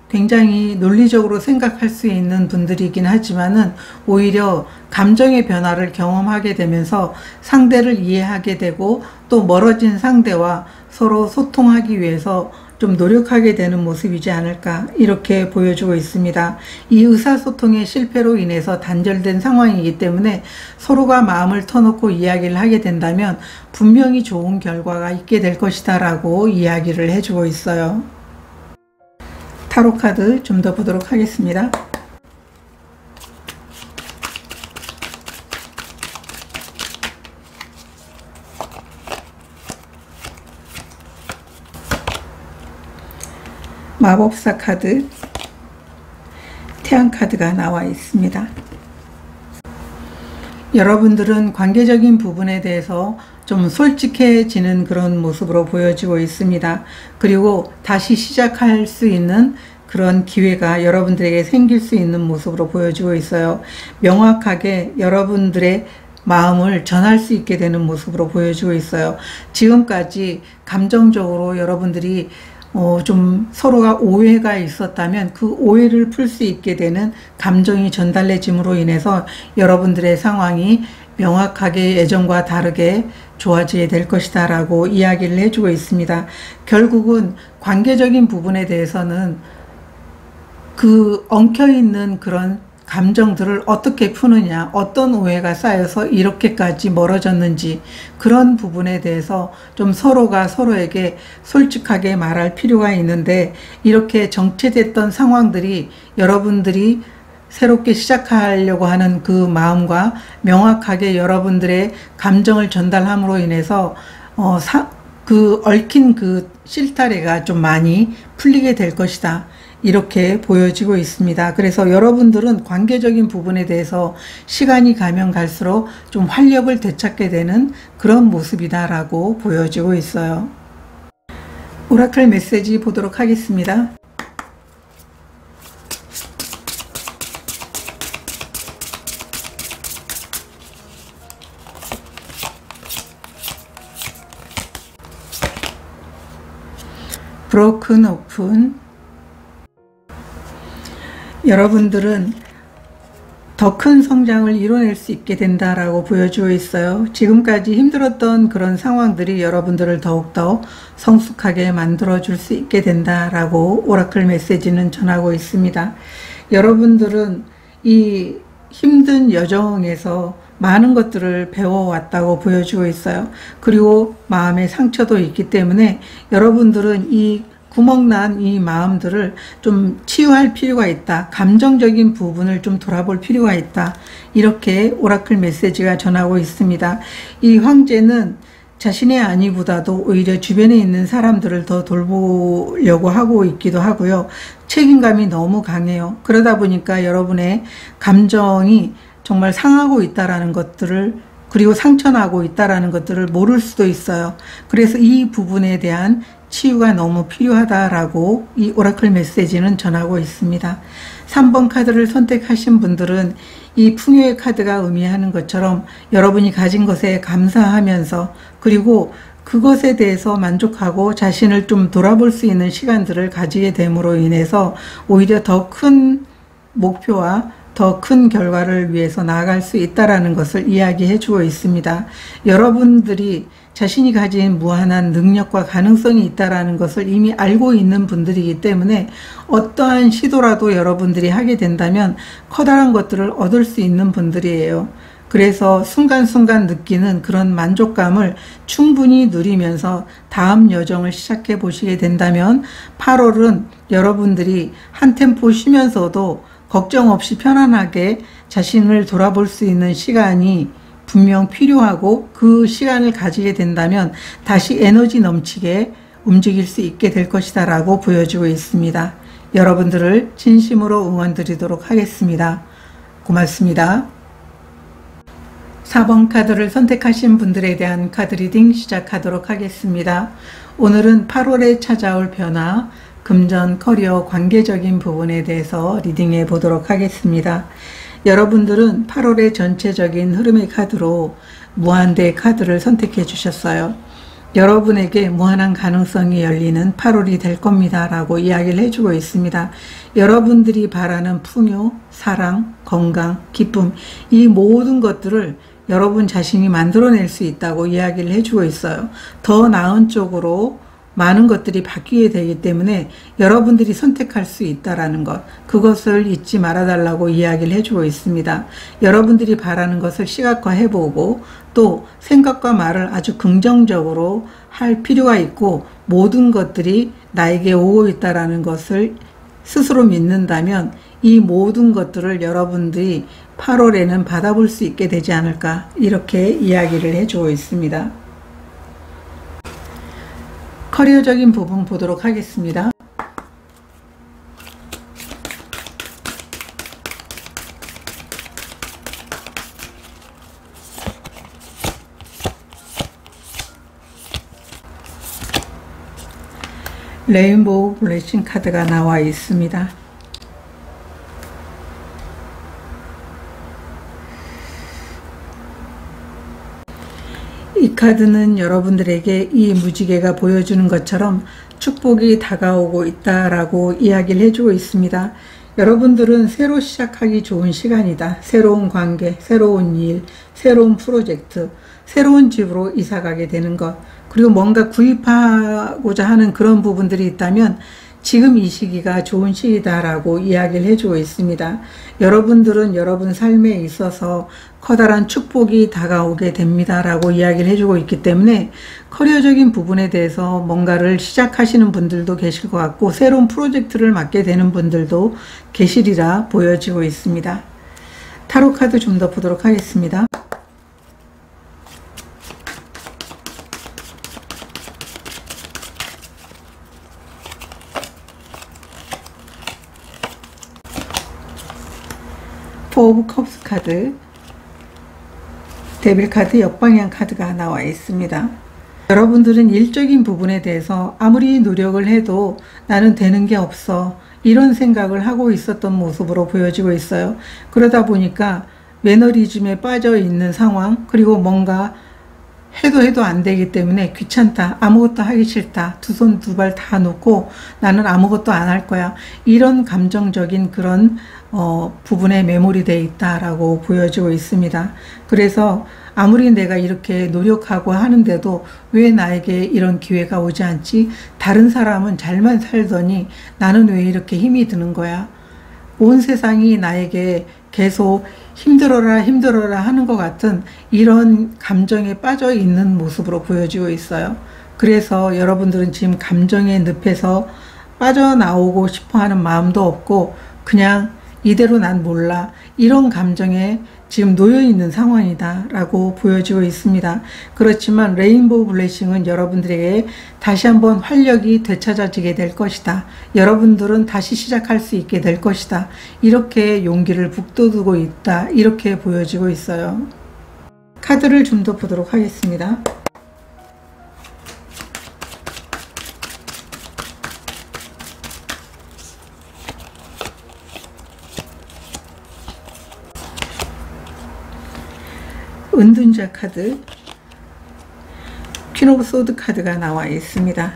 굉장히 논리적으로 생각할 수 있는 분들이긴 하지만은 오히려 감정의 변화를 경험하게 되면서 상대를 이해하게 되고 또 멀어진 상대와 서로 소통하기 위해서 좀 노력하게 되는 모습이지 않을까 이렇게 보여주고 있습니다. 이 의사소통의 실패로 인해서 단절된 상황이기 때문에 서로가 마음을 터놓고 이야기를 하게 된다면 분명히 좋은 결과가 있게 될 것이다 라고 이야기를 해주고 있어요. 타로 카드 좀 더 보도록 하겠습니다. 마법사 카드, 태양 카드가 나와 있습니다. 여러분들은 관계적인 부분에 대해서 좀 솔직해지는 그런 모습으로 보여지고 있습니다. 그리고 다시 시작할 수 있는 그런 기회가 여러분들에게 생길 수 있는 모습으로 보여지고 있어요. 명확하게 여러분들의 마음을 전할 수 있게 되는 모습으로 보여지고 있어요. 지금까지 감정적으로 여러분들이 좀 서로가 오해가 있었다면 그 오해를 풀 수 있게 되는 감정이 전달해짐으로 인해서 여러분들의 상황이 명확하게 예전과 다르게 좋아지게 될 것이다 라고 이야기를 해주고 있습니다. 결국은 관계적인 부분에 대해서는 그 엉켜있는 그런 감정들을 어떻게 푸느냐, 어떤 오해가 쌓여서 이렇게까지 멀어졌는지 그런 부분에 대해서 좀 서로가 서로에게 솔직하게 말할 필요가 있는데 이렇게 정체됐던 상황들이 여러분들이 새롭게 시작하려고 하는 그 마음과 명확하게 여러분들의 감정을 전달함으로 인해서 그 얽힌 그 실타래가 좀 많이 풀리게 될 것이다. 이렇게 보여지고 있습니다. 그래서 여러분들은 관계적인 부분에 대해서 시간이 가면 갈수록 좀 활력을 되찾게 되는 그런 모습이다 라고 보여지고 있어요. 오라클 메시지 보도록 하겠습니다. 브로큰 오픈. 여러분들은 더 큰 성장을 이뤄낼 수 있게 된다라고 보여주고 있어요. 지금까지 힘들었던 그런 상황들이 여러분들을 더욱더 성숙하게 만들어줄 수 있게 된다라고 오라클 메시지는 전하고 있습니다. 여러분들은 이 힘든 여정에서 많은 것들을 배워왔다고 보여주고 있어요. 그리고 마음의 상처도 있기 때문에 여러분들은 이 구멍난 이 마음들을 좀 치유할 필요가 있다. 감정적인 부분을 좀 돌아볼 필요가 있다. 이렇게 오라클 메시지가 전하고 있습니다. 이 황제는 자신의 안위보다도 오히려 주변에 있는 사람들을 더 돌보려고 하고 있기도 하고요. 책임감이 너무 강해요. 그러다 보니까 여러분의 감정이 정말 상하고 있다라는 것들을, 그리고 상처나고 있다라는 것들을 모를 수도 있어요. 그래서 이 부분에 대한 치유가 너무 필요하다라고 이 오라클 메시지는 전하고 있습니다. 3번 카드를 선택하신 분들은 이 풍요의 카드가 의미하는 것처럼 여러분이 가진 것에 감사하면서, 그리고 그것에 대해서 만족하고 자신을 좀 돌아볼 수 있는 시간들을 가지게 됨으로 인해서 오히려 더 큰 목표와 더 큰 결과를 위해서 나아갈 수 있다는 것을 이야기해 주고 있습니다. 여러분들이 자신이 가진 무한한 능력과 가능성이 있다는 것을 이미 알고 있는 분들이기 때문에 어떠한 시도라도 여러분들이 하게 된다면 커다란 것들을 얻을 수 있는 분들이에요. 그래서 순간순간 느끼는 그런 만족감을 충분히 누리면서 다음 여정을 시작해 보시게 된다면 8월은 여러분들이 한 템포 쉬면서도 걱정 없이 편안하게 자신을 돌아볼 수 있는 시간이 분명 필요하고, 그 시간을 가지게 된다면 다시 에너지 넘치게 움직일 수 있게 될 것이다 라고 보여주고 있습니다. 여러분들을 진심으로 응원드리도록 하겠습니다. 고맙습니다. 4번 카드를 선택하신 분들에 대한 카드 리딩 시작하도록 하겠습니다. 오늘은 8월에 찾아올 변화, 금전, 커리어, 관계적인 부분에 대해서 리딩해 보도록 하겠습니다. 여러분들은 8월의 전체적인 흐름의 카드로 무한대 카드를 선택해 주셨어요. 여러분에게 무한한 가능성이 열리는 8월이 될 겁니다 라고 이야기를 해주고 있습니다. 여러분들이 바라는 풍요, 사랑, 건강, 기쁨, 이 모든 것들을 여러분 자신이 만들어낼 수 있다고 이야기를 해주고 있어요. 더 나은 쪽으로 많은 것들이 바뀌게 되기 때문에 여러분들이 선택할 수 있다라는 것, 그것을 잊지 말아달라고 이야기를 해주고 있습니다. 여러분들이 바라는 것을 시각화해보고 또 생각과 말을 아주 긍정적으로 할 필요가 있고, 모든 것들이 나에게 오고 있다라는 것을 스스로 믿는다면 이 모든 것들을 여러분들이 8월에는 받아볼 수 있게 되지 않을까, 이렇게 이야기를 해주고 있습니다. 커리어적인 부분 보도록 하겠습니다. 레인보우 블레싱 카드가 나와 있습니다. 이 카드는 여러분들에게 이 무지개가 보여주는 것처럼 축복이 다가오고 있다라고 이야기를 해주고 있습니다. 여러분들은 새로 시작하기 좋은 시간이다. 새로운 관계, 새로운 일, 새로운 프로젝트, 새로운 집으로 이사 가게 되는 것, 그리고 뭔가 구입하고자 하는 그런 부분들이 있다면 지금 이 시기가 좋은 시기다라고 이야기를 해주고 있습니다. 여러분들은 여러분 삶에 있어서 커다란 축복이 다가오게 됩니다라고 이야기를 해주고 있기 때문에 커리어적인 부분에 대해서 뭔가를 시작하시는 분들도 계실 것 같고, 새로운 프로젝트를 맡게 되는 분들도 계시리라 보여지고 있습니다. 타로 카드 좀 더 보도록 하겠습니다. 포 오브 컵스 카드, 데빌 카드, 역방향 카드가 나와 있습니다. 여러분들은 일적인 부분에 대해서 아무리 노력을 해도 나는 되는 게 없어, 이런 생각을 하고 있었던 모습으로 보여지고 있어요. 그러다 보니까 매너리즘에 빠져 있는 상황, 그리고 뭔가 해도 안 되기 때문에 귀찮다, 아무것도 하기 싫다, 두 손 두 발 다 놓고 나는 아무것도 안 할 거야, 이런 감정적인 그런 부분에 매몰이 되어 있다라고 보여지고 있습니다. 그래서 아무리 내가 이렇게 노력하고 하는데도 왜 나에게 이런 기회가 오지 않지? 다른 사람은 잘만 살더니 나는 왜 이렇게 힘이 드는 거야? 온 세상이 나에게 계속 힘들어라 힘들어라 하는 것 같은 이런 감정에 빠져 있는 모습으로 보여지고 있어요. 그래서 여러분들은 지금 감정의 늪에서 빠져나오고 싶어 하는 마음도 없고 그냥 이대로 난 몰라, 이런 감정에 지금 놓여 있는 상황이다 라고 보여지고 있습니다. 그렇지만 레인보우 블레싱은 여러분들에게 다시 한번 활력이 되찾아지게 될 것이다, 여러분들은 다시 시작할 수 있게 될 것이다, 이렇게 용기를 북돋우고 있다, 이렇게 보여지고 있어요. 카드를 좀 더 보도록 하겠습니다. 은둔자 카드, 퀸 오브 소드 카드가 나와 있습니다.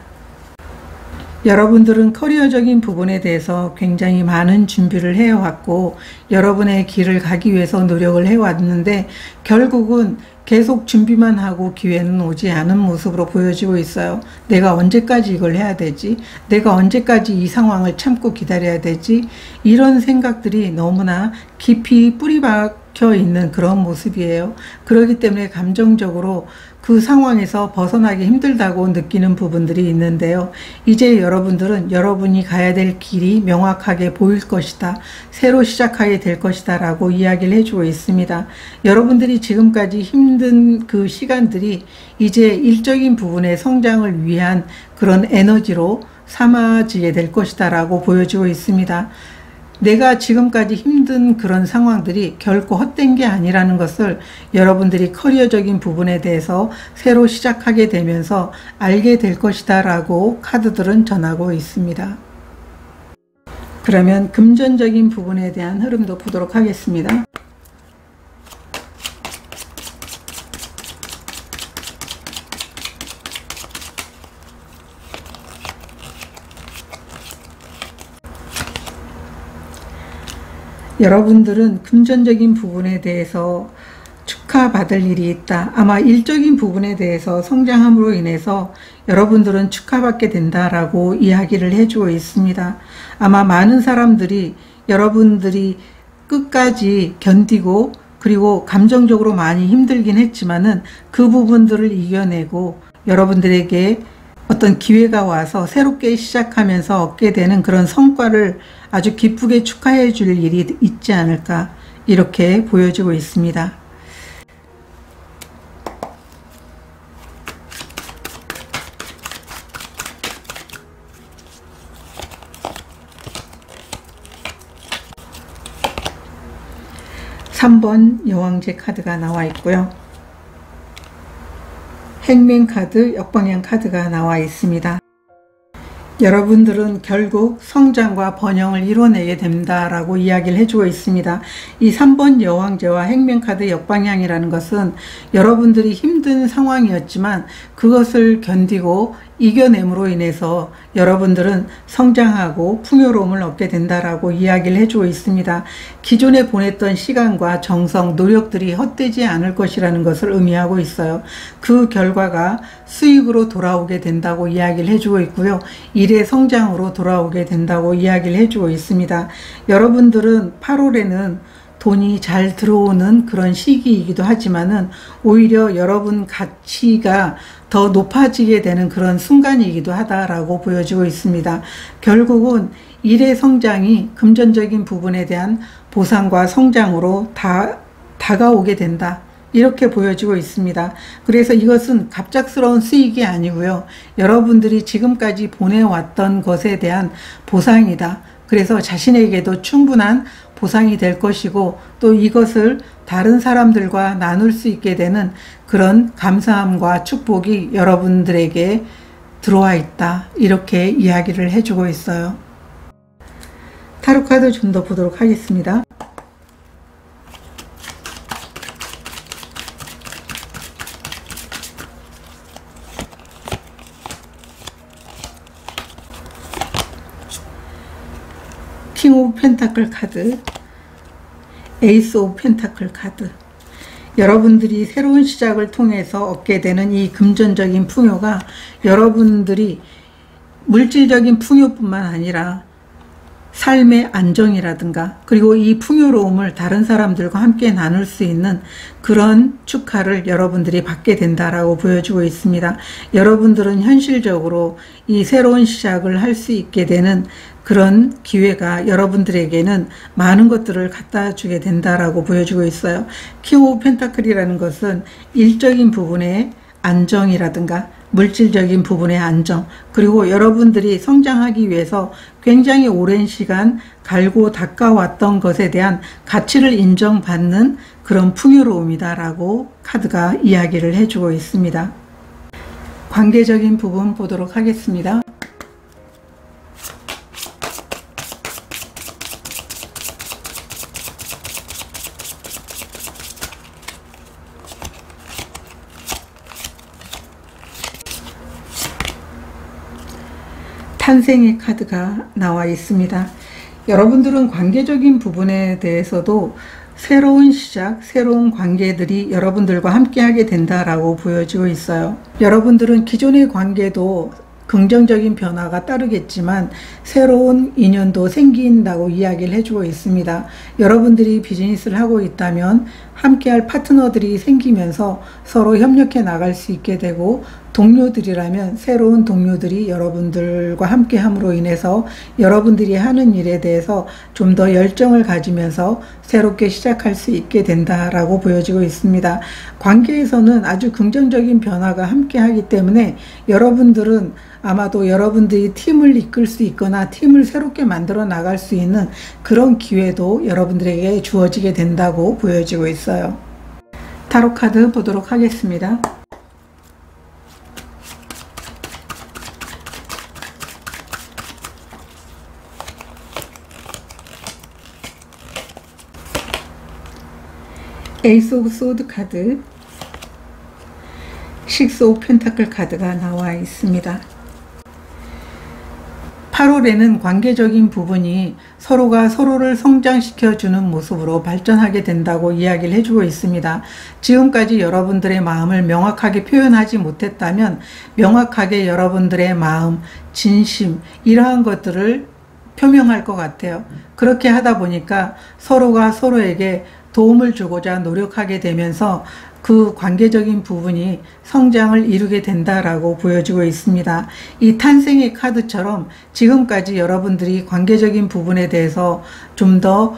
여러분들은 커리어적인 부분에 대해서 굉장히 많은 준비를 해왔고 여러분의 길을 가기 위해서 노력을 해왔는데 결국은 계속 준비만 하고 기회는 오지 않은 모습으로 보여지고 있어요. 내가 언제까지 이걸 해야 되지? 내가 언제까지 이 상황을 참고 기다려야 되지? 이런 생각들이 너무나 깊이 뿌리박혀 있는 그런 모습이에요. 그렇기 때문에 감정적으로 그 상황에서 벗어나기 힘들다고 느끼는 부분들이 있는데요. 이제 여러분들은 여러분이 가야 될 길이 명확하게 보일 것이다, 새로 시작하게 될 것이다 라고 이야기를 해주고 있습니다. 여러분들이 지금까지 힘든 그 시간들이 이제 일적인 부분의 성장을 위한 그런 에너지로 삼아지게 될 것이다 라고 보여지고 있습니다. 내가 지금까지 힘든 그런 상황들이 결코 헛된 게 아니라는 것을 여러분들이 커리어적인 부분에 대해서 새로 시작하게 되면서 알게 될 것이다 라고 카드들은 전하고 있습니다. 그러면 금전적인 부분에 대한 흐름도 보도록 하겠습니다. 여러분들은 금전적인 부분에 대해서 축하받을 일이 있다. 아마 일적인 부분에 대해서 성장함으로 인해서 여러분들은 축하받게 된다라고 이야기를 해주고 있습니다. 아마 많은 사람들이 여러분들이 끝까지 견디고 그리고 감정적으로 많이 힘들긴 했지만은 그 부분들을 이겨내고 여러분들에게 어떤 기회가 와서 새롭게 시작하면서 얻게 되는 그런 성과를 아주 기쁘게 축하해 줄 일이 있지 않을까, 이렇게 보여지고 있습니다. (3번) 여왕제 카드가 나와 있고요. 행맨 카드, 역방향 카드가 나와 있습니다. 여러분들은 결국 성장과 번영을 이뤄내게 된다라고 이야기를 해주고 있습니다. 이 3번 여왕제와 행맨 카드 역방향이라는 것은 여러분들이 힘든 상황이었지만 그것을 견디고 이겨냄으로 인해서 여러분들은 성장하고 풍요로움을 얻게 된다라고 이야기를 해주고 있습니다. 기존에 보냈던 시간과 정성, 노력들이 헛되지 않을 것이라는 것을 의미하고 있어요. 그 결과가 수익으로 돌아오게 된다고 이야기를 해주고 있고요. 일의 성장으로 돌아오게 된다고 이야기를 해주고 있습니다. 여러분들은 8월에는 돈이 잘 들어오는 그런 시기이기도 하지만은 오히려 여러분 가치가 더 높아지게 되는 그런 순간이기도 하다라고 보여지고 있습니다. 결국은 일의 성장이 금전적인 부분에 대한 보상과 성장으로 다가오게 된다, 이렇게 보여지고 있습니다. 그래서 이것은 갑작스러운 수익이 아니고요. 여러분들이 지금까지 보내왔던 것에 대한 보상이다. 그래서 자신에게도 충분한 보상이 될 것이고 또 이것을 다른 사람들과 나눌 수 있게 되는 그런 감사함과 축복이 여러분들에게 들어와 있다, 이렇게 이야기를 해주고 있어요. 타로 카드 좀 더 보도록 하겠습니다. 펜타클 카드, 에이스 오브 펜타클 카드. 여러분들이 새로운 시작을 통해서 얻게 되는 이 금전적인 풍요가 여러분들이 물질적인 풍요뿐만 아니라 삶의 안정이라든가 그리고 이 풍요로움을 다른 사람들과 함께 나눌 수 있는 그런 축하를 여러분들이 받게 된다라고 보여주고 있습니다. 여러분들은 현실적으로 이 새로운 시작을 할 수 있게 되는 그런 기회가 여러분들에게는 많은 것들을 갖다 주게 된다라고 보여주고 있어요. 킹 오브 펜타클이라는 것은 일적인 부분의 안정이라든가 물질적인 부분의 안정, 그리고 여러분들이 성장하기 위해서 굉장히 오랜 시간 갈고 닦아왔던 것에 대한 가치를 인정받는 그런 풍요로움이다 라고 카드가 이야기를 해주고 있습니다. 관계적인 부분 보도록 하겠습니다. 탄생의 카드가 나와 있습니다. 여러분들은 관계적인 부분에 대해서도 새로운 시작, 새로운 관계들이 여러분들과 함께 하게 된다라고 보여지고 있어요. 여러분들은 기존의 관계도 긍정적인 변화가 따르겠지만 새로운 인연도 생긴다고 이야기를 해주고 있습니다. 여러분들이 비즈니스를 하고 있다면 함께할 파트너들이 생기면서 서로 협력해 나갈 수 있게 되고, 동료들이라면 새로운 동료들이 여러분들과 함께 함으로 인해서 여러분들이 하는 일에 대해서 좀 더 열정을 가지면서 새롭게 시작할 수 있게 된다라고 보여지고 있습니다. 관계에서는 아주 긍정적인 변화가 함께 하기 때문에 여러분들은 아마도 여러분들이 팀을 이끌 수 있거나 팀을 새롭게 만들어 나갈 수 있는 그런 기회도 여러분들에게 주어지게 된다고 보여지고 있어요. 타로 카드 보도록 하겠습니다. 에이스 오브 소드 카드, 식스 오브 펜타클 카드가 나와 있습니다. 8월에는 관계적인 부분이 서로가 서로를 성장시켜주는 모습으로 발전하게 된다고 이야기를 해주고 있습니다. 지금까지 여러분들의 마음을 명확하게 표현하지 못했다면 명확하게 여러분들의 마음, 진심, 이러한 것들을 표명할 것 같아요. 그렇게 하다 보니까 서로가 서로에게 도움을 주고자 노력하게 되면서 그 관계적인 부분이 성장을 이루게 된다라고 보여지고 있습니다. 이 탄생의 카드처럼 지금까지 여러분들이 관계적인 부분에 대해서 좀 더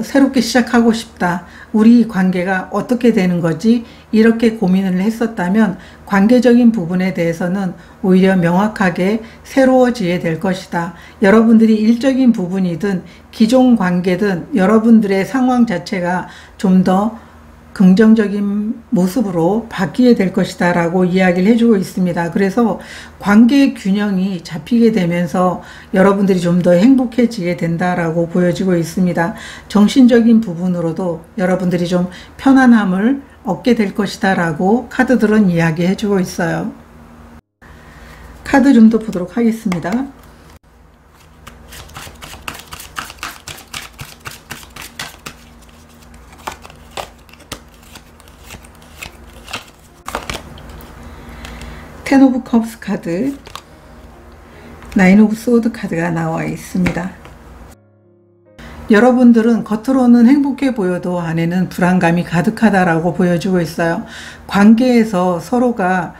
새롭게 시작하고 싶다, 우리 관계가 어떻게 되는 거지, 이렇게 고민을 했었다면 관계적인 부분에 대해서는 오히려 명확하게 새로워지게 될 것이다. 여러분들이 일적인 부분이든 기존 관계든 여러분들의 상황 자체가 좀 더 긍정적인 모습으로 바뀌게 될 것이다 라고 이야기를 해주고 있습니다. 그래서 관계의 균형이 잡히게 되면서 여러분들이 좀 더 행복해지게 된다라고 보여지고 있습니다. 정신적인 부분으로도 여러분들이 좀 편안함을 얻게 될 것이다 라고 카드들은 이야기해 주고 있어요. 카드 좀 더 보도록 하겠습니다. 텐 오브 컵스 카드, 나인 오브 소드 카드가 나와 있습니다. 여러분들은 겉으로는 행복해 보여도 안에는 불안감이 가득하다라고 보여주고 있어요. 관계에서 서로가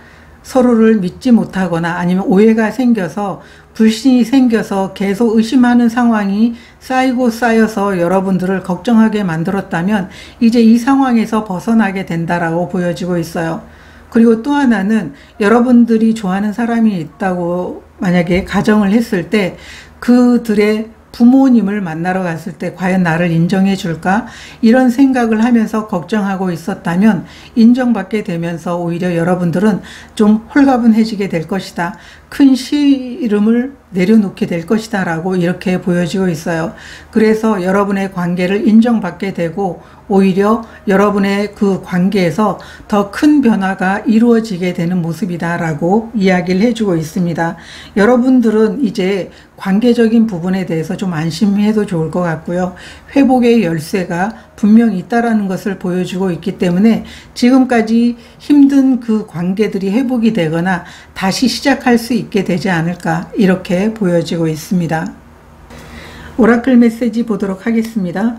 서로를 믿지 못하거나 아니면 오해가 생겨서 불신이 생겨서 계속 의심하는 상황이 쌓이고 쌓여서 여러분들을 걱정하게 만들었다면 이제 이 상황에서 벗어나게 된다라고 보여지고 있어요. 그리고 또 하나는 여러분들이 좋아하는 사람이 있다고 만약에 가정을 했을 때 그들의 부모님을 만나러 갔을 때 과연 나를 인정해 줄까? 이런 생각을 하면서 걱정하고 있었다면 인정받게 되면서 오히려 여러분들은 좀 홀가분해지게 될 것이다. 큰 시름을 내려놓게 될 것이다 라고 이렇게 보여지고 있어요. 그래서 여러분의 관계를 인정받게 되고 오히려 여러분의 그 관계에서 더 큰 변화가 이루어지게 되는 모습이다 라고 이야기를 해주고 있습니다. 여러분들은 이제 관계적인 부분에 대해서 좀 안심해도 좋을 것 같고요. 회복의 열쇠가 분명히 있다라는 것을 보여주고 있기 때문에 지금까지 힘든 그 관계들이 회복이 되거나 다시 시작할 수 있게 되지 않을까 이렇게 보여지고 있습니다. 오라클 메시지 보도록 하겠습니다.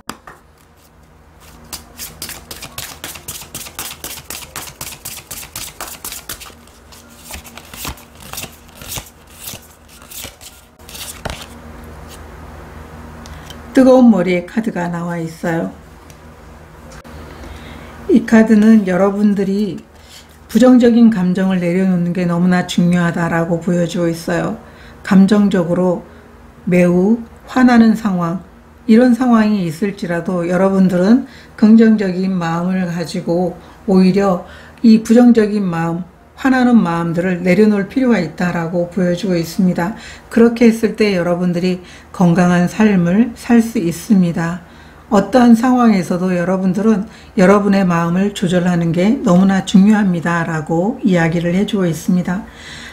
뜨거운 머리의 카드가 나와 있어요. 이 카드는 여러분들이 부정적인 감정을 내려놓는 게 너무나 중요하다라고 보여주고 있어요. 감정적으로 매우 화나는 상황, 이런 상황이 있을지라도 여러분들은 긍정적인 마음을 가지고 오히려 이 부정적인 마음, 화나는 마음들을 내려놓을 필요가 있다라고 보여주고 있습니다. 그렇게 했을 때 여러분들이 건강한 삶을 살 수 있습니다. 어떠한 상황에서도 여러분들은 여러분의 마음을 조절하는 게 너무나 중요합니다 라고 이야기를 해주고 있습니다.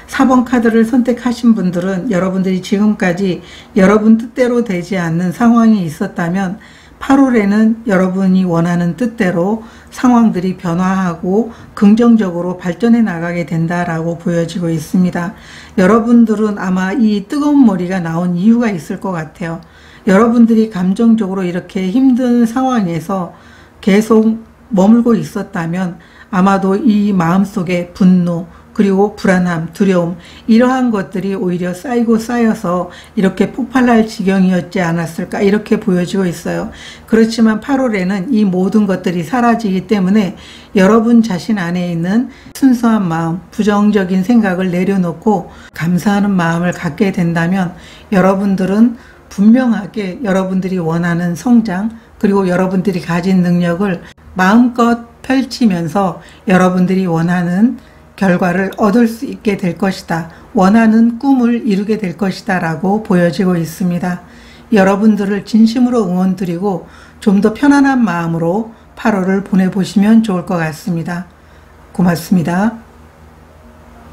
4번 카드를 선택하신 분들은 여러분들이 지금까지 여러분 뜻대로 되지 않는 상황이 있었다면 8월에는 여러분이 원하는 뜻대로 상황들이 변화하고 긍정적으로 발전해 나가게 된다라고 보여지고 있습니다. 여러분들은 아마 이 뜨거운 머리가 나온 이유가 있을 것 같아요. 여러분들이 감정적으로 이렇게 힘든 상황에서 계속 머물고 있었다면 아마도 이 마음속에 분노, 그리고 불안함, 두려움, 이러한 것들이 오히려 쌓이고 쌓여서 이렇게 폭발할 지경이었지 않았을까 이렇게 보여지고 있어요. 그렇지만 8월에는 이 모든 것들이 사라지기 때문에 여러분 자신 안에 있는 순수한 마음, 부정적인 생각을 내려놓고 감사하는 마음을 갖게 된다면 여러분들은 분명하게 여러분들이 원하는 성장, 그리고 여러분들이 가진 능력을 마음껏 펼치면서 여러분들이 원하는 결과를 얻을 수 있게 될 것이다. 원하는 꿈을 이루게 될 것이다 라고 보여지고 있습니다. 여러분들을 진심으로 응원드리고 좀 더 편안한 마음으로 8월을 보내보시면 좋을 것 같습니다. 고맙습니다.